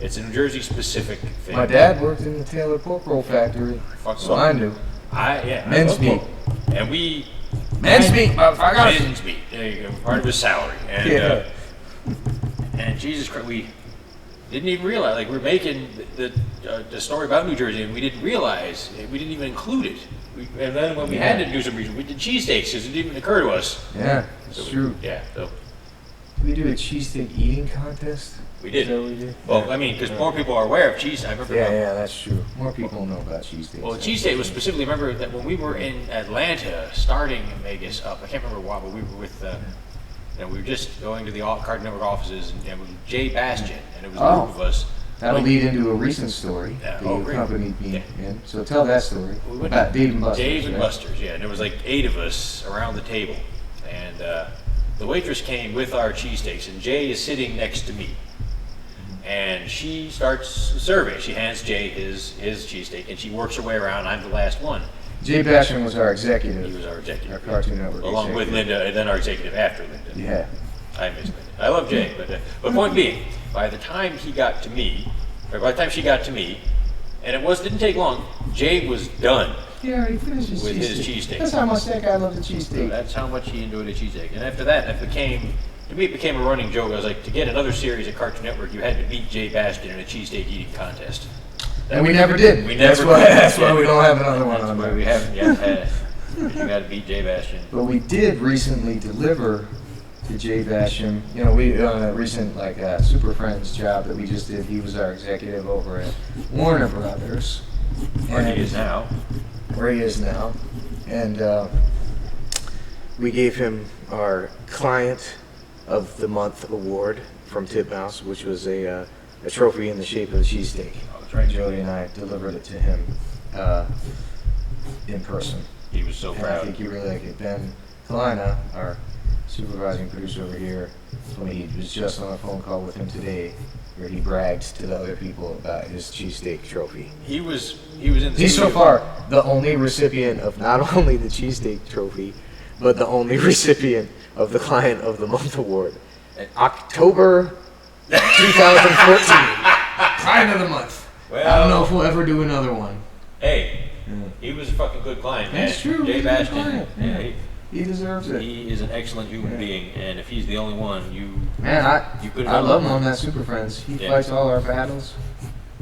it's a New Jersey specific thing. My dad worked in the Taylor pork roll factory, so I knew. Men's meat. And we... Men's meat, motherfucker! Men's meat. There you go. Part of his salary. And, and Jesus Christ, we didn't even realize, like, we're making the story about New Jersey, and we didn't realize, we didn't even include it. And then when we had to do some research, we did cheesesteaks because it didn't even occur to us. Yeah, it's true. Yeah, so. We do a cheesesteak eating contest? We did. Is that what we did? Well, I mean, because more people are aware of cheese. I remember. Yeah, that's true. More people know about cheesesteaks. Well, cheesesteak was specifically, remember that when we were in Atlanta, starting Megas up, I can't remember why, but we were with, we were just going to the Cartoon Network offices, and it was Jay Bastian, and it was a group of us. That'll lead into a recent story that you accompanied me in. So tell that story about Dave and Buster's. Dave and Buster's, yeah. And there was like 8 of us around the table. And the waitress came with our cheesesteaks, and Jay is sitting next to me. And she starts serving. She hands Jay his cheesesteak, and she works her way around. I'm the last one. Jay Bastian was our executive. He was our executive. Our Cartoon Network along with Linda, and then our executive after Linda. Yeah. I miss Linda. I love Jay, but point being, by the time she got to me, and it didn't take long, Jay was done. He already finished his with his cheesesteak. That's how much that guy loved the cheesesteak. So that's how much he enjoyed a cheesesteak. And after that, it became a running joke. I was like, to get another series at Cartoon Network, you had to beat Jay Bastian in a cheesesteak eating contest. And we never did. That's why we don't have another one on there. We haven't yet had. You got to beat Jay Bastian. But we did recently deliver to Jay Bastian. You know, we on a recent Super Friends job that we just did. He was our executive over at Warner Brothers. Where he is now. Where he is now. And we gave him our Client of the Month award from Titmouse, which was a trophy in the shape of a cheesesteak. Oh, that's right. Jody and I delivered it to him in person. He was so proud. I think he really liked it. Ben Kalina, our supervising producer over here, told me he was just on a phone call with him today where he bragged to the other people about his cheesesteak trophy. He was in the He's so far the only recipient of not only the cheesesteak trophy, but the only recipient of the Client of the Month award. October 2014. Client of the Month. Well, I don't know if we'll ever do another one. Hey, he was a fucking good client, man. That's true. Jay Bastian. Yeah. He deserves it. He is an excellent human being, and if he's the only one, you could I love him on that Super Friends. He fights all our battles.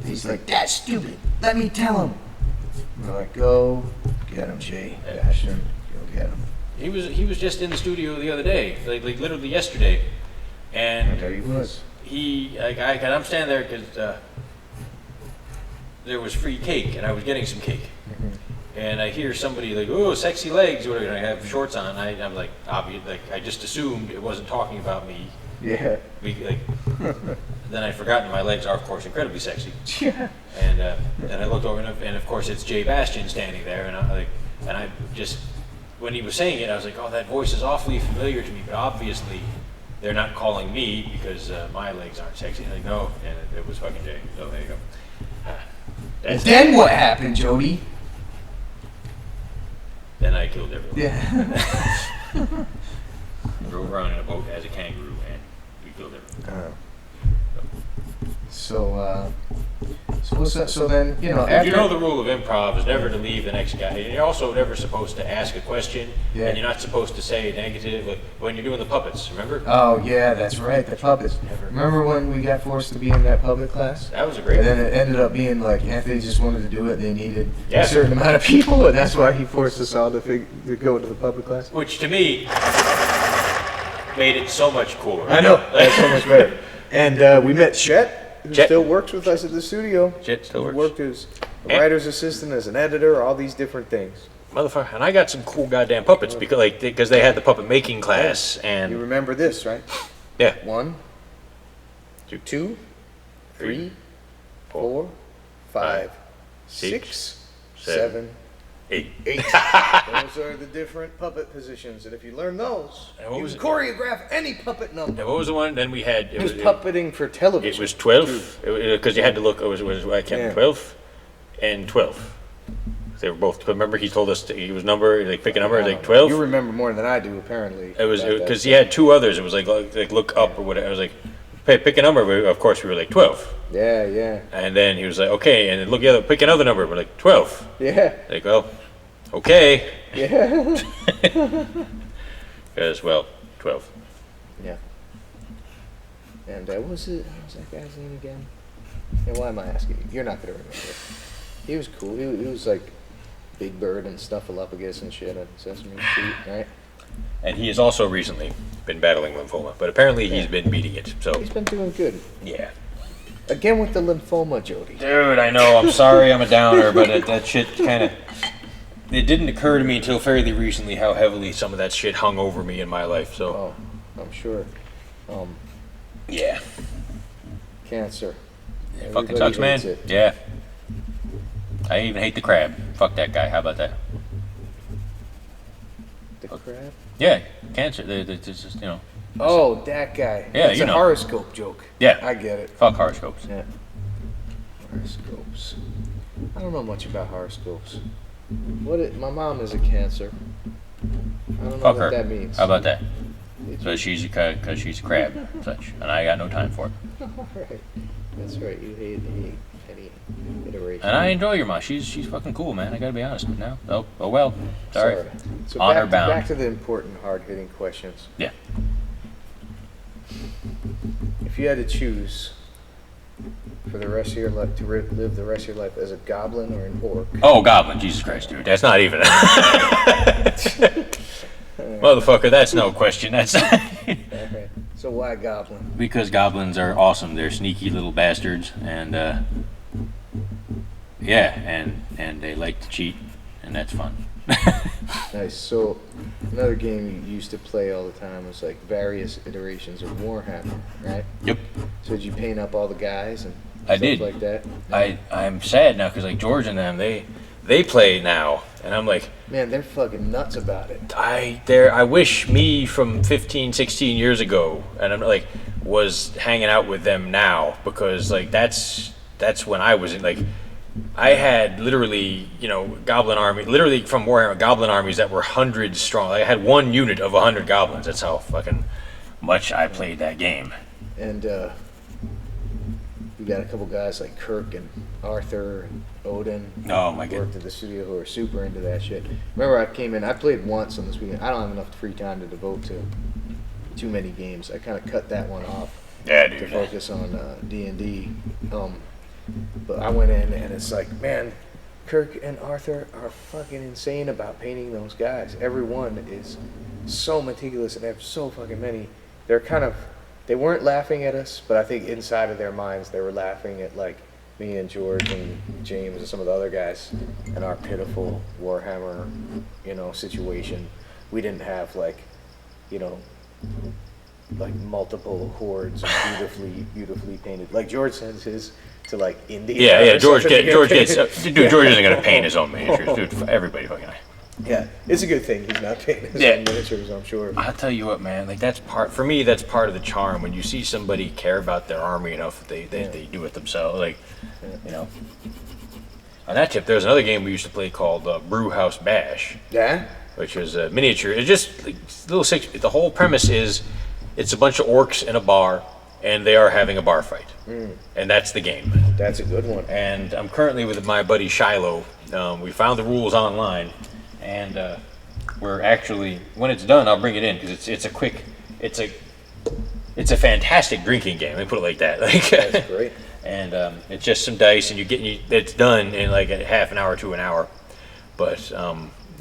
He's like, that's stupid. Let me tell him. We're like, go get him, Jay Bastian. Go get him. He was just in the studio the other day, like literally yesterday, and There he was. I'm standing there because there was free cake, and I was getting some cake. And I hear somebody like, "Oh, sexy legs!" What? I have shorts on. I'm like, obvious. Like, I just assumed it wasn't talking about me. Yeah. Then I forgot that my legs are, of course, incredibly sexy. Yeah. And I looked over, and of course, it's Jay Bastian standing there. And I just, when he was saying it, I was like, "Oh, that voice is awfully familiar to me." But obviously, they're not calling me because my legs aren't sexy. And no, and it was fucking Jay. So there you go. And then what happened, Jody? Then I killed everyone. Yeah. Drove around in a boat as a kangaroo, and we killed everyone. So what's that? So then, you know, If you know the rule of improv is never to leave the next guy. You're also never supposed to ask a question, and you're not supposed to say negative, like when you're doing the puppets, remember? Oh, yeah, that's right, the puppets. Remember when we got forced to be in that puppet class? That was a great And then it ended up being like Anthony just wanted to do it, and they needed a certain amount of people, and that's why he forced us all to go to the puppet class. Which, to me, made it so much cooler. I know, that's so much better. And we met Chet, who still works with us at the studio. Chet still works. He worked as a writer's assistant, as an editor, all these different things. Motherfucker, and I got some cool goddamn puppets because they had the puppet making class, and you remember this, right? Yeah. 1, 2, 3, 4, 5, 6, 7, 8. 8. Those are the different puppet positions, and if you learn those, And what you was can it? choreograph any puppet number. And what was the one? Then we had. It was puppeting for television. It was 12 because you had to look. It was I can't Yeah. 12 and 12. They were both. Remember, he told us he was pick a number like 12. You remember more than I do, apparently. It was about that because he stuff. had 2 others. It was like look up or whatever. I was like, pick a number. Of course, we were like 12. Yeah. And then he was like, okay, and then pick another number. We're like 12. Yeah. Like, well, okay. Yeah. Because 12. Yeah. And what was that guy's name again? And why am I asking you? You're not gonna remember. He was cool. He was like Big Bird and Snuffleupagus and shit on Sesame Street, right? And he has also recently been battling lymphoma, but apparently he's been beating it. So He's been doing good. yeah. Again with the lymphoma, Jody. Dude, I know. I'm sorry I'm a downer, but that shit kind of... It didn't occur to me until fairly recently how heavily some of that shit hung over me in my life, so... Oh, I'm sure. Yeah. Cancer. It fucking Everybody sucks, man. hates it. Yeah. I even hate the crab. Fuck that guy. How about that? The crab? Yeah, cancer. It's just, you know... Oh, that guy. Yeah, It's you a know. horoscope joke. Yeah. I get it. Fuck horoscopes. Yeah. Horoscopes. I don't know much about horoscopes. My mom is a Cancer. I don't know Fuck what her. that means. How about that? It's- Because she's a crab and such, and I got no time for it. Right. That's right. You hate any iteration. And I enjoy your mom. She's fucking cool, man. I gotta be honest. But now, oh well. Sorry. So Honor bound. back to the important, hard-hitting questions. Yeah. If you had to choose for the rest of your life to live the rest of your life as a goblin or an orc, Oh, goblin. Jesus Christ, dude. That's not even. Motherfucker, that's no question. That's okay. So why goblin? because goblins are awesome. They're sneaky little bastards, and yeah, and they like to cheat, and that's fun. Nice. So another game you used to play all the time was like various iterations of Warhammer, right? Yep. So did you paint up all the guys and I stuff did. like that? I'm sad now because like George and them they play now, and I'm like. Man, they're fucking nuts about it. I wish me from 15, 16 years ago, and I'm like, was hanging out with them now, because like that's when I was in, like, I had literally, goblin army, literally from Warhammer, goblin armies that were hundreds strong. I had one unit of 100 goblins. That's how fucking much I played that game. And we got a couple guys like Kirk and Arthur and Odin. Oh my Worked god. at the studio who are super into that shit. Remember, I came in. I played once on this weekend. I don't have enough free time to devote to too many games. I kind of cut that one off Yeah, to dude. focus on D&D. But I went in and it's like, man, Kirk and Arthur are fucking insane about painting those guys. Every one is so meticulous and they have so fucking many. They weren't laughing at us, but I think inside of their minds they were laughing at like me and George and James and some of the other guys and our pitiful Warhammer, situation. We didn't have like multiple hordes of beautifully painted. Like George sends his to like India. Yeah, or George something to George get gets, painted. dude, George isn't gonna paint his own miniatures, dude. Everybody fucking. Yeah, it's a good thing he's not painting his Yeah. own miniatures, I'm sure. I'll tell you what, man. Like that's part of the charm when you see somebody care about their army enough that they do it themselves. Like, On that tip, there's another game we used to play called Brewhouse Bash, Yeah? which is a miniature. It's just like, little six. The whole premise is it's a bunch of orcs in a bar, and they are having a bar fight, and that's the game. That's a good one. And I'm currently with my buddy Shiloh. We found the rules online, and we're actually, when it's done, I'll bring it in because it's a fantastic drinking game. Let me put it like that. Like, That's great. and it's just some dice, and it's done in like a half an hour to an hour. But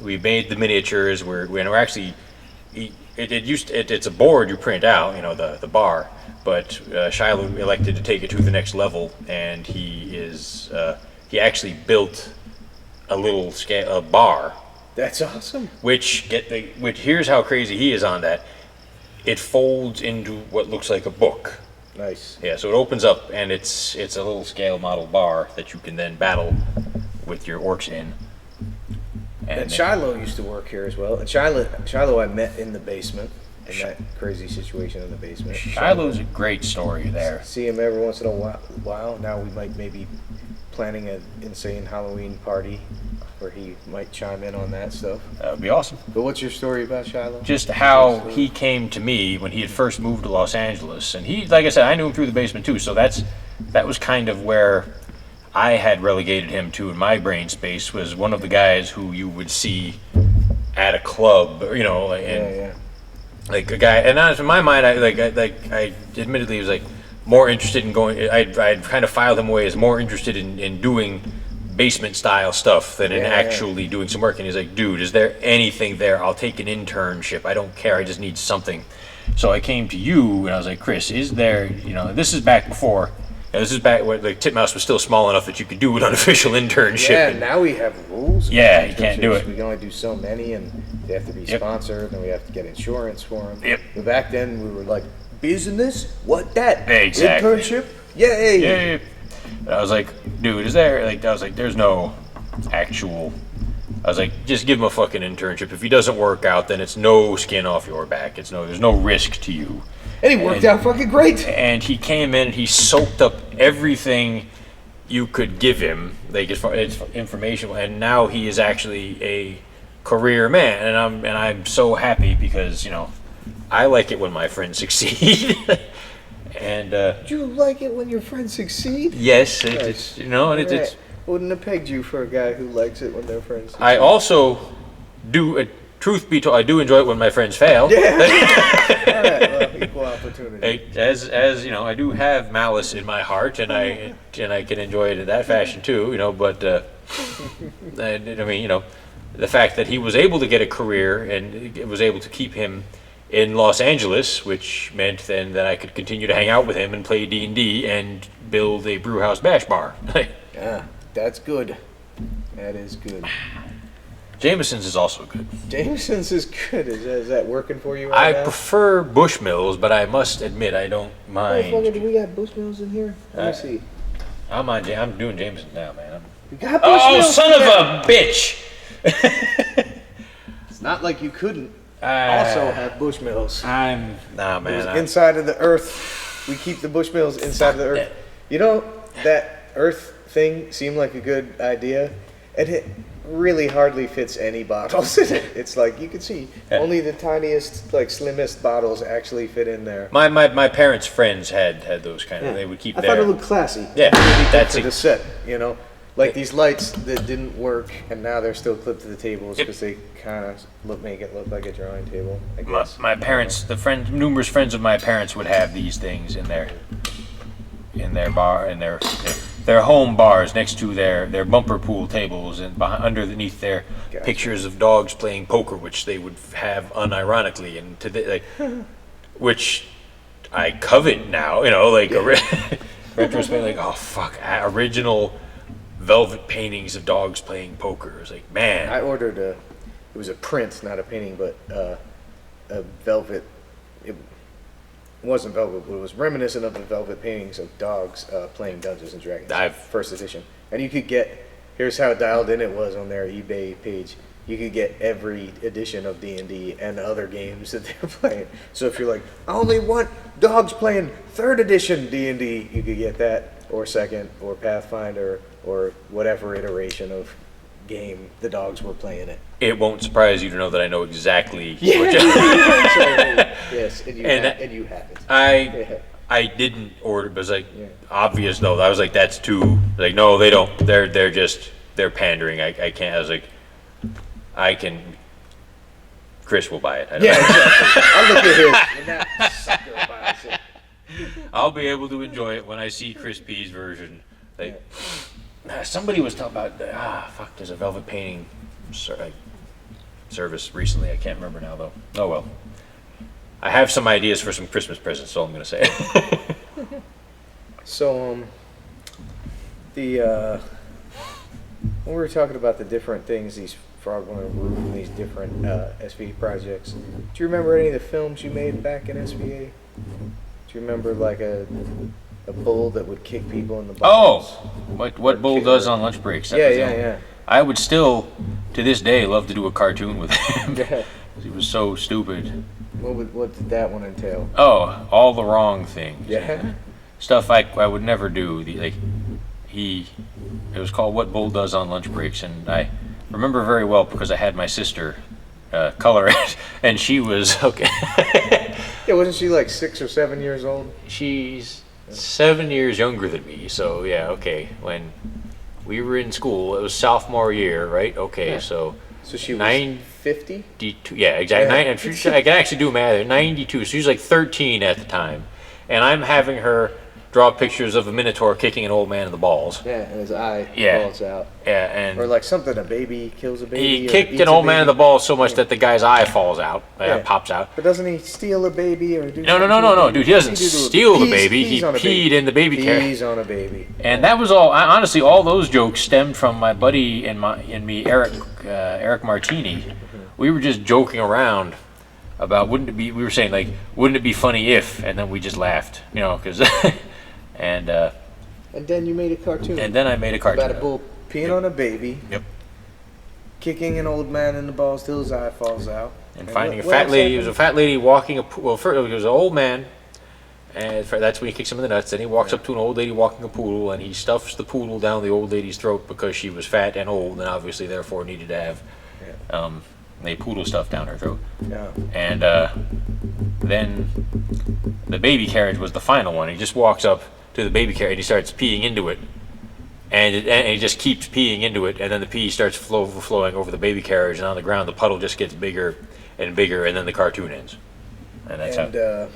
we made the miniatures. We're actually it's a board you print out, the bar. But Shiloh elected to take it to the next level, and he actually built a bar. That's awesome. Which here's how crazy he is on that. It folds into what looks like a book. Nice. Yeah, so it opens up, and it's a little scale model bar that you can then battle with your orcs in. And Shiloh used to work here as well. And Shiloh I met in the basement, in that crazy situation in the basement. Shiloh's a great story there. See him every once in a while. Now we might maybe planning an insane Halloween party where he might chime in on that stuff. That would be awesome. But what's your story about Shiloh? Just how he came to me when he had first moved to Los Angeles. And he, like I said, I knew him through the basement too, so that was kind of where I had relegated him to in my brain space, was one of the guys who you would see at a club, you know, and like a guy. And in my mind, I admittedly was like more interested in going. I'd kind of filed him away as more interested in doing basement style stuff than in actually doing some work. And he's like, dude, is there anything there? I'll take an internship. I don't care. I just need something. So I came to you and I was like, Chris, is there, you know, this is back before. This is back where the Titmouse was still small enough that you could do an unofficial internship. Yeah, now we have rules. Yeah, you can't do it. We can only do so many, and they have to be sponsored, and we have to get insurance for them. Yep. But back then, we were like, business? What that? Exactly. Internship? Yay! Yeah. And I was like, dude, is there, like, I was like, there's no actual, I was like, just give him a fucking internship. If he doesn't work out, then it's no skin off your back. There's no risk to you. And he worked out fucking great. And he came in and he soaked up everything you could give him, like as far as information. And now he is actually a career man, and I'm so happy because, you know, I like it when my friends succeed. And Do you like it when your friends succeed? yes, it's you know, and it's Wouldn't have pegged you for a guy who likes it when their friends succeed. I also do. Truth be told, I do enjoy it when my friends fail. Yeah. All right. Well, equal opportunity. As you know, I do have malice in my heart, and I can enjoy it in that fashion too. You know, but I mean, you know, the fact that he was able to get a career and it was able to keep him in Los Angeles, which meant then that I could continue to hang out with him and play D&D and build a brewhouse bash bar. Yeah, that's good. That is good. Jameson's is also good. Jameson's is good. Is that working for you right I now? prefer Bushmills, but I must admit I don't mind. Motherfucker, do we got Bushmills in here? Let me see. I'm doing Jameson now, man. We got Oh, Bushmills son in of there. a bitch! It's not like you couldn't also have Bushmills. Nah, It was man. inside of the earth. We keep the Bushmills inside of the earth. You know, that earth thing seemed like a good idea, and it really hardly fits any bottles in it. It's like, you can see, only the tiniest, like, slimmest bottles actually fit in there. My parents' friends had those kind of. They would keep I their. thought it looked classy. Yeah, that's For it. the set, you know? Like these lights that didn't work, and now they're still clipped to the tables because they kind of make it look like a drawing table, I guess. My parents, numerous friends of my parents would have these things in their bar, in their home bars next to their bumper pool tables, and underneath their pictures of dogs playing poker, which they would have unironically, and which I covet now. You know, like retrospect, like, oh fuck, original velvet paintings of dogs playing poker. It's like, man. I ordered it was a print, not a painting, but a velvet. It wasn't velvet, but it was reminiscent of the velvet paintings of dogs playing Dungeons and Dragons. First edition. And you could get, here's how dialed in it was on their eBay page. You could get every edition of D&D and other games that they're playing. So if you're like, I only want dogs playing 3rd edition D&D, you could get that, or 2nd, or Pathfinder, or whatever iteration of game the dogs were playing it. It won't surprise you to know that I know exactly. Yeah. What Yes, and you have it. I didn't order, but it's like obvious though. I was like, that's too. Like, no, they don't. They're pandering. I can't. I was like, I can. Chris will buy it. I don't know. Exactly. I'll look at his. And that sucker buys it. I'll be able to enjoy it when I see Chris P's version. Like, somebody was talking about, there's a velvet painting service recently. I can't remember now, though. Oh, well. I have some ideas for some Christmas presents, so I'm going to say. So, when we were talking about the different things, these Frog on a Roof and these different SVA projects, do you remember any of the films you made back in SVA? Do Do you remember like a bull that would kick people in the balls? Oh, what bull does on lunch breaks? That was Yeah. I would still, to this day, love to do a cartoon with him. Yeah. He was so stupid. What did that one entail? Oh, all the wrong things. Yeah. Stuff I would never do. It was called What Bull Does on Lunch Breaks, and I remember very well because I had my sister color it, and she was okay. Yeah, wasn't she like 6 or 7 years old? She's 7 years younger than me, so yeah, okay. When we were in school, it was sophomore year, right? Okay, Yeah. so she was 50? 92, yeah, exactly. I can actually do math. 92, so she was like 13 at the time, and I'm having her draw pictures of a minotaur kicking an old man in the balls. Yeah, and his eye falls out. Yeah, and or like something, a baby kills a baby. he kicked an old man in the balls so much that the guy's eye falls out, pops out. But doesn't he steal a baby or do No, dude, he doesn't steal the baby. He peed in the baby carriage. He's on a baby. And that was all. Honestly, all those jokes stemmed from my buddy and me, Eric Martini. We were just joking around about wouldn't it be funny if, and then we just laughed, because. And then you made a cartoon. And then I made a cartoon about a bull peeing on a baby. Yep. Kicking an old man in the balls till his eye falls out. And finding a fat lady. It was a fat lady walking well, first it was an old man, and that's when he kicks him in the nuts. Then he walks up to an old lady walking a poodle, and he stuffs the poodle down the old lady's throat because she was fat and old, and obviously therefore needed to have a poodle stuff down her throat. Yeah. And then the baby carriage was the final one. He just walks up to the baby carriage and he starts peeing into it, and he just keeps peeing into it, and then the pee starts overflowing over the baby carriage, and on the ground the puddle just gets bigger and bigger, and then the cartoon ends. And that's how.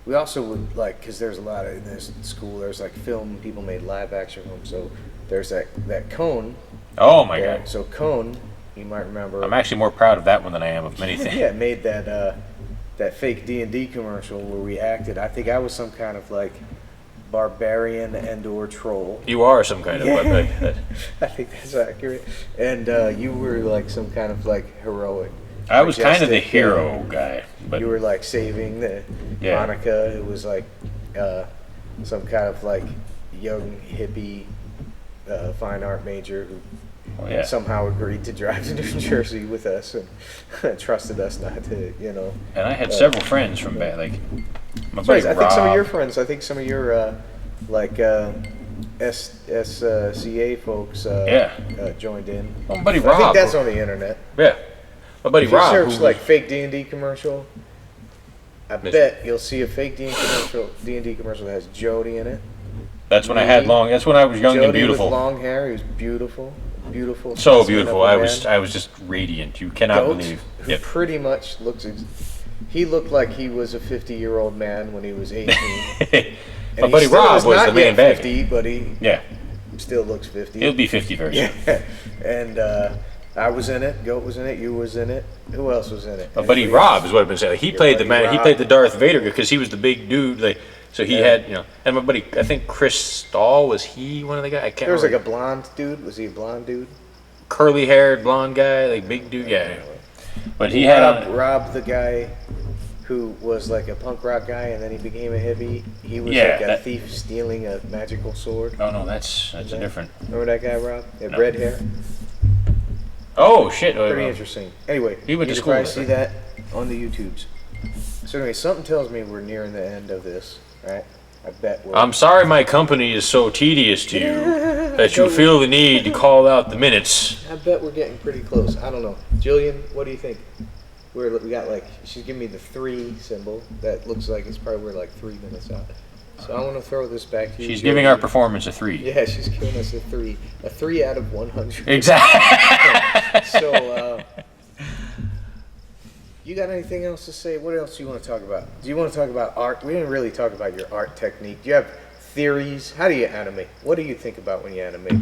We also would because there's a lot in this school. There's like film, people made live action films. So there's that cone. Oh my god! So Cone, you might remember. I'm actually more proud of that one than I am of many things. Yeah, made that fake D&D commercial where we acted. I think I was some kind of like barbarian and/or troll. You are some kind of weapon. I think that's accurate. And you were like some kind of like heroic. I was kind of the hero guy, but you were like saving the Monica, who was like some kind of like young hippie fine art major who somehow agreed to drive to New Jersey with us and trusted us not to, And I had several friends from back, like my buddy Rob. I think some of your friends, some of your SCA folks joined in. My buddy Rob. I think that's on the internet. Yeah. My buddy Rob. If you search like fake D&D commercial, I bet you'll see a fake D&D commercial that has Jody in it. That's when I had long. That's when I was young Jody and beautiful. With long hair. He was beautiful. So beautiful. I was just radiant. You cannot believe. Who pretty much he looked like he was a 50-year-old man when he was 18. My buddy Rob was the main bad. 50, but he still looks 50. He'll be 50 very soon. Yeah. And I was in it. Goat was in it. You was in it. Who else was in it? My buddy Rob is what I've been saying. He played the man. Rob. He played the Darth Vader because he was the big dude. So he had, and my buddy, I think Chris Stahl, was he one of the guys? I can't remember. There was like a blonde dude. Was he a blonde dude? Curly-haired blonde guy, like big dude, yeah. But he had Rob, the guy who was like a punk rock guy, and then he became a hippie. He was like a thief stealing a magical sword. Oh no, that's a different. Remember that guy, Rob? He had red hair. Oh shit! Pretty interesting. Anyway, he went to school. Probably see that on the YouTubes. So anyway, something tells me we're nearing the end of this. Right? I bet I'm sorry my company is so tedious to you that you feel the need to call out the minutes. I bet we're getting pretty close. I don't know. Jillian, what do you think? We got she's giving me the 3 symbol. That looks like we're like 3 minutes out. So I want to throw this back to you. She's giving our performance a 3. Yeah, she's giving us a 3. A 3 out of 100. Exactly. So, you got anything else to say? What else do you want to talk about? Do you want to talk about art? We didn't really talk about your art technique. Do you have theories? How do you animate? What do you think about when you animate?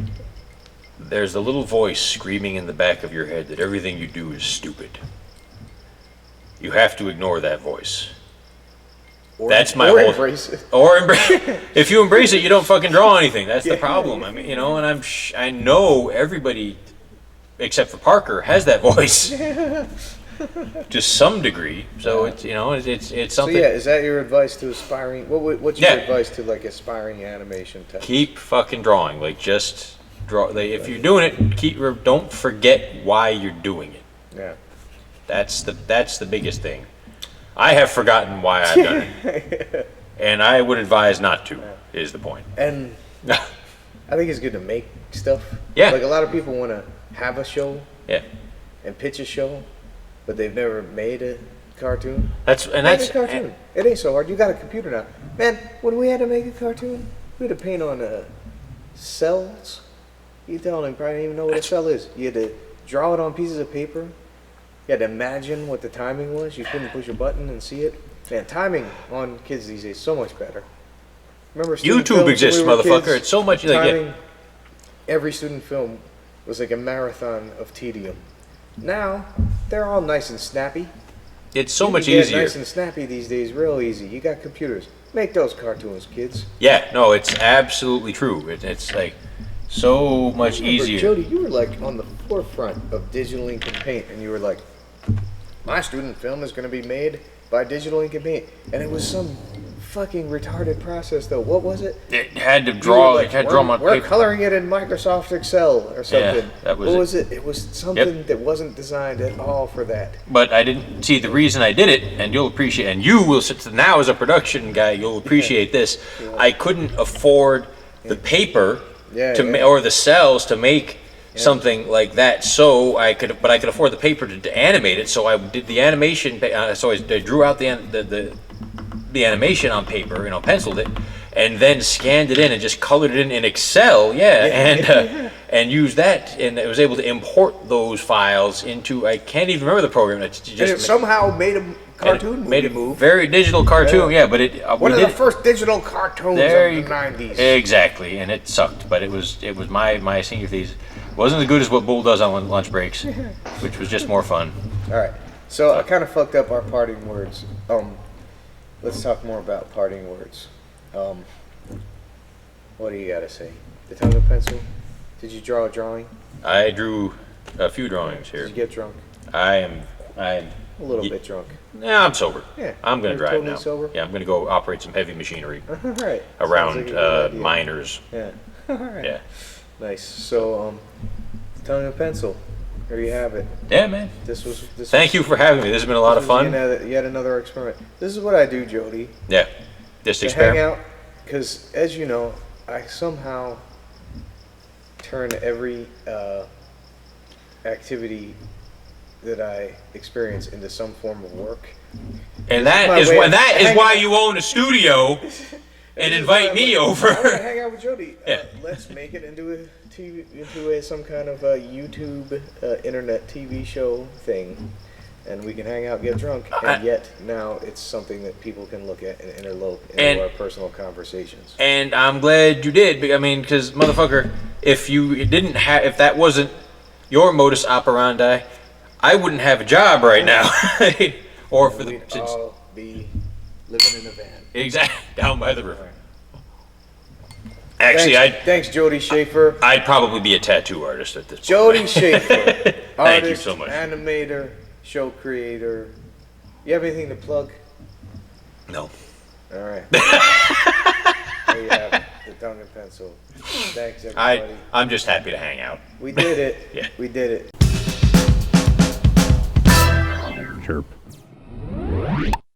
There's a little voice screaming in the back of your head that everything you do is stupid. You have to ignore that voice. That's my whole. Embrace it. Or embrace. If you embrace it, you don't fucking draw anything. That's the problem. I mean, and I know everybody, except for Parker, has that voice. to some degree. So it's it's something. So yeah, is that your advice to aspiring? What's your Yeah. advice to like aspiring animation tech? Keep fucking drawing. Like just draw. Like, if you're doing it, don't forget why you're doing it. Yeah. That's the biggest thing. I have forgotten why I've done it, and I would advise not to. Is the point? And I think it's good to make stuff. Yeah. Like a lot of people want to have a show Yeah. and pitch a show, but they've never made a cartoon. That's Make a cartoon. It ain't so hard. You got a computer now. Man, when we had to make a cartoon, we had to paint on cells. You telling him probably didn't even know what a cell is. You had to draw it on pieces of paper. You had to imagine what the timing was. You couldn't push a button and see it. Man, timing on kids these days is so much better. Remember student films YouTube when exists, we were motherfucker. kids? It's so much like Timing, every student film was like a marathon of tedium. Now, they're all nice and snappy. it's so You much can get easier. nice and snappy these days, real easy. You got computers. Make those cartoons, kids. Yeah, no, it's absolutely true. It's like so much Remember, easier. Jody, you were like on the forefront of digital ink and paint, and you were like, my student film is going to be made by digital ink and paint. And it was some fucking retarded process, though. What was it? It had to You were draw. like, It had to draw on we're paper. coloring it in Microsoft Excel or something. that was what it. was it? It was something that wasn't designed at all for that. But I didn't see the reason I did it, and you'll appreciate. And you will sit now as a production guy. You'll appreciate this. I couldn't afford the paper or the cells to make something like that. So I could afford the paper to animate it. So I did the animation. So I drew out the animation on paper, penciled it, and then scanned it in and just colored it in Excel, and used that, and I was able to import those files into, I can't even remember the program. It's just And it somehow made a cartoon made movie a move. very digital cartoon, but it One of the first digital cartoons of the 90s. Exactly, and it sucked, but it was my senior thesis. It wasn't as good as what Bull does on lunch breaks, which was just more fun. All right. So I kind of fucked up our parting words. Let's talk more about parting words. What do you got to say? The tongue and pencil? Did you draw a drawing? I drew a few drawings here. Did you get drunk? I am A little bit drunk. Yeah, I'm sober. Yeah. I'm gonna You're drive totally now. sober? Yeah, I'm gonna go operate some heavy machinery All right. Sounds around like a good idea. miners. Yeah. All right. Yeah. Nice. So, tongue and pencil. There you have it. Yeah, man. Thank you for having me. This has been a lot of fun. Yet another experiment. This is what I do, Jody. Yeah. Just To hang experiment. out, because as you know, I somehow turn every activity that I experience into some form of work. And my that is way why of why hanging you own a studio and invite me I want to over. hang out with Jody. Yeah. Let's make it into some kind of a YouTube internet TV show thing, and we can hang out, get drunk, and yet now it's something that people can look at and interlope into our personal conversations. And I'm glad you did. I mean, because motherfucker, if that wasn't your modus operandi, I wouldn't have a job right now. Or for We'd all be living in a van. exactly down by the river. Actually, Thanks, Jody Schaeffer. I'd probably be a tattoo artist at this point. Jody Schaeffer, artist, Thank you so much. animator, show creator. You have anything to plug? No. All right. There you have it, the tongue and pencil. Thanks, everybody. I'm just happy to hang out. We did it. Yeah. We did it. Chirp.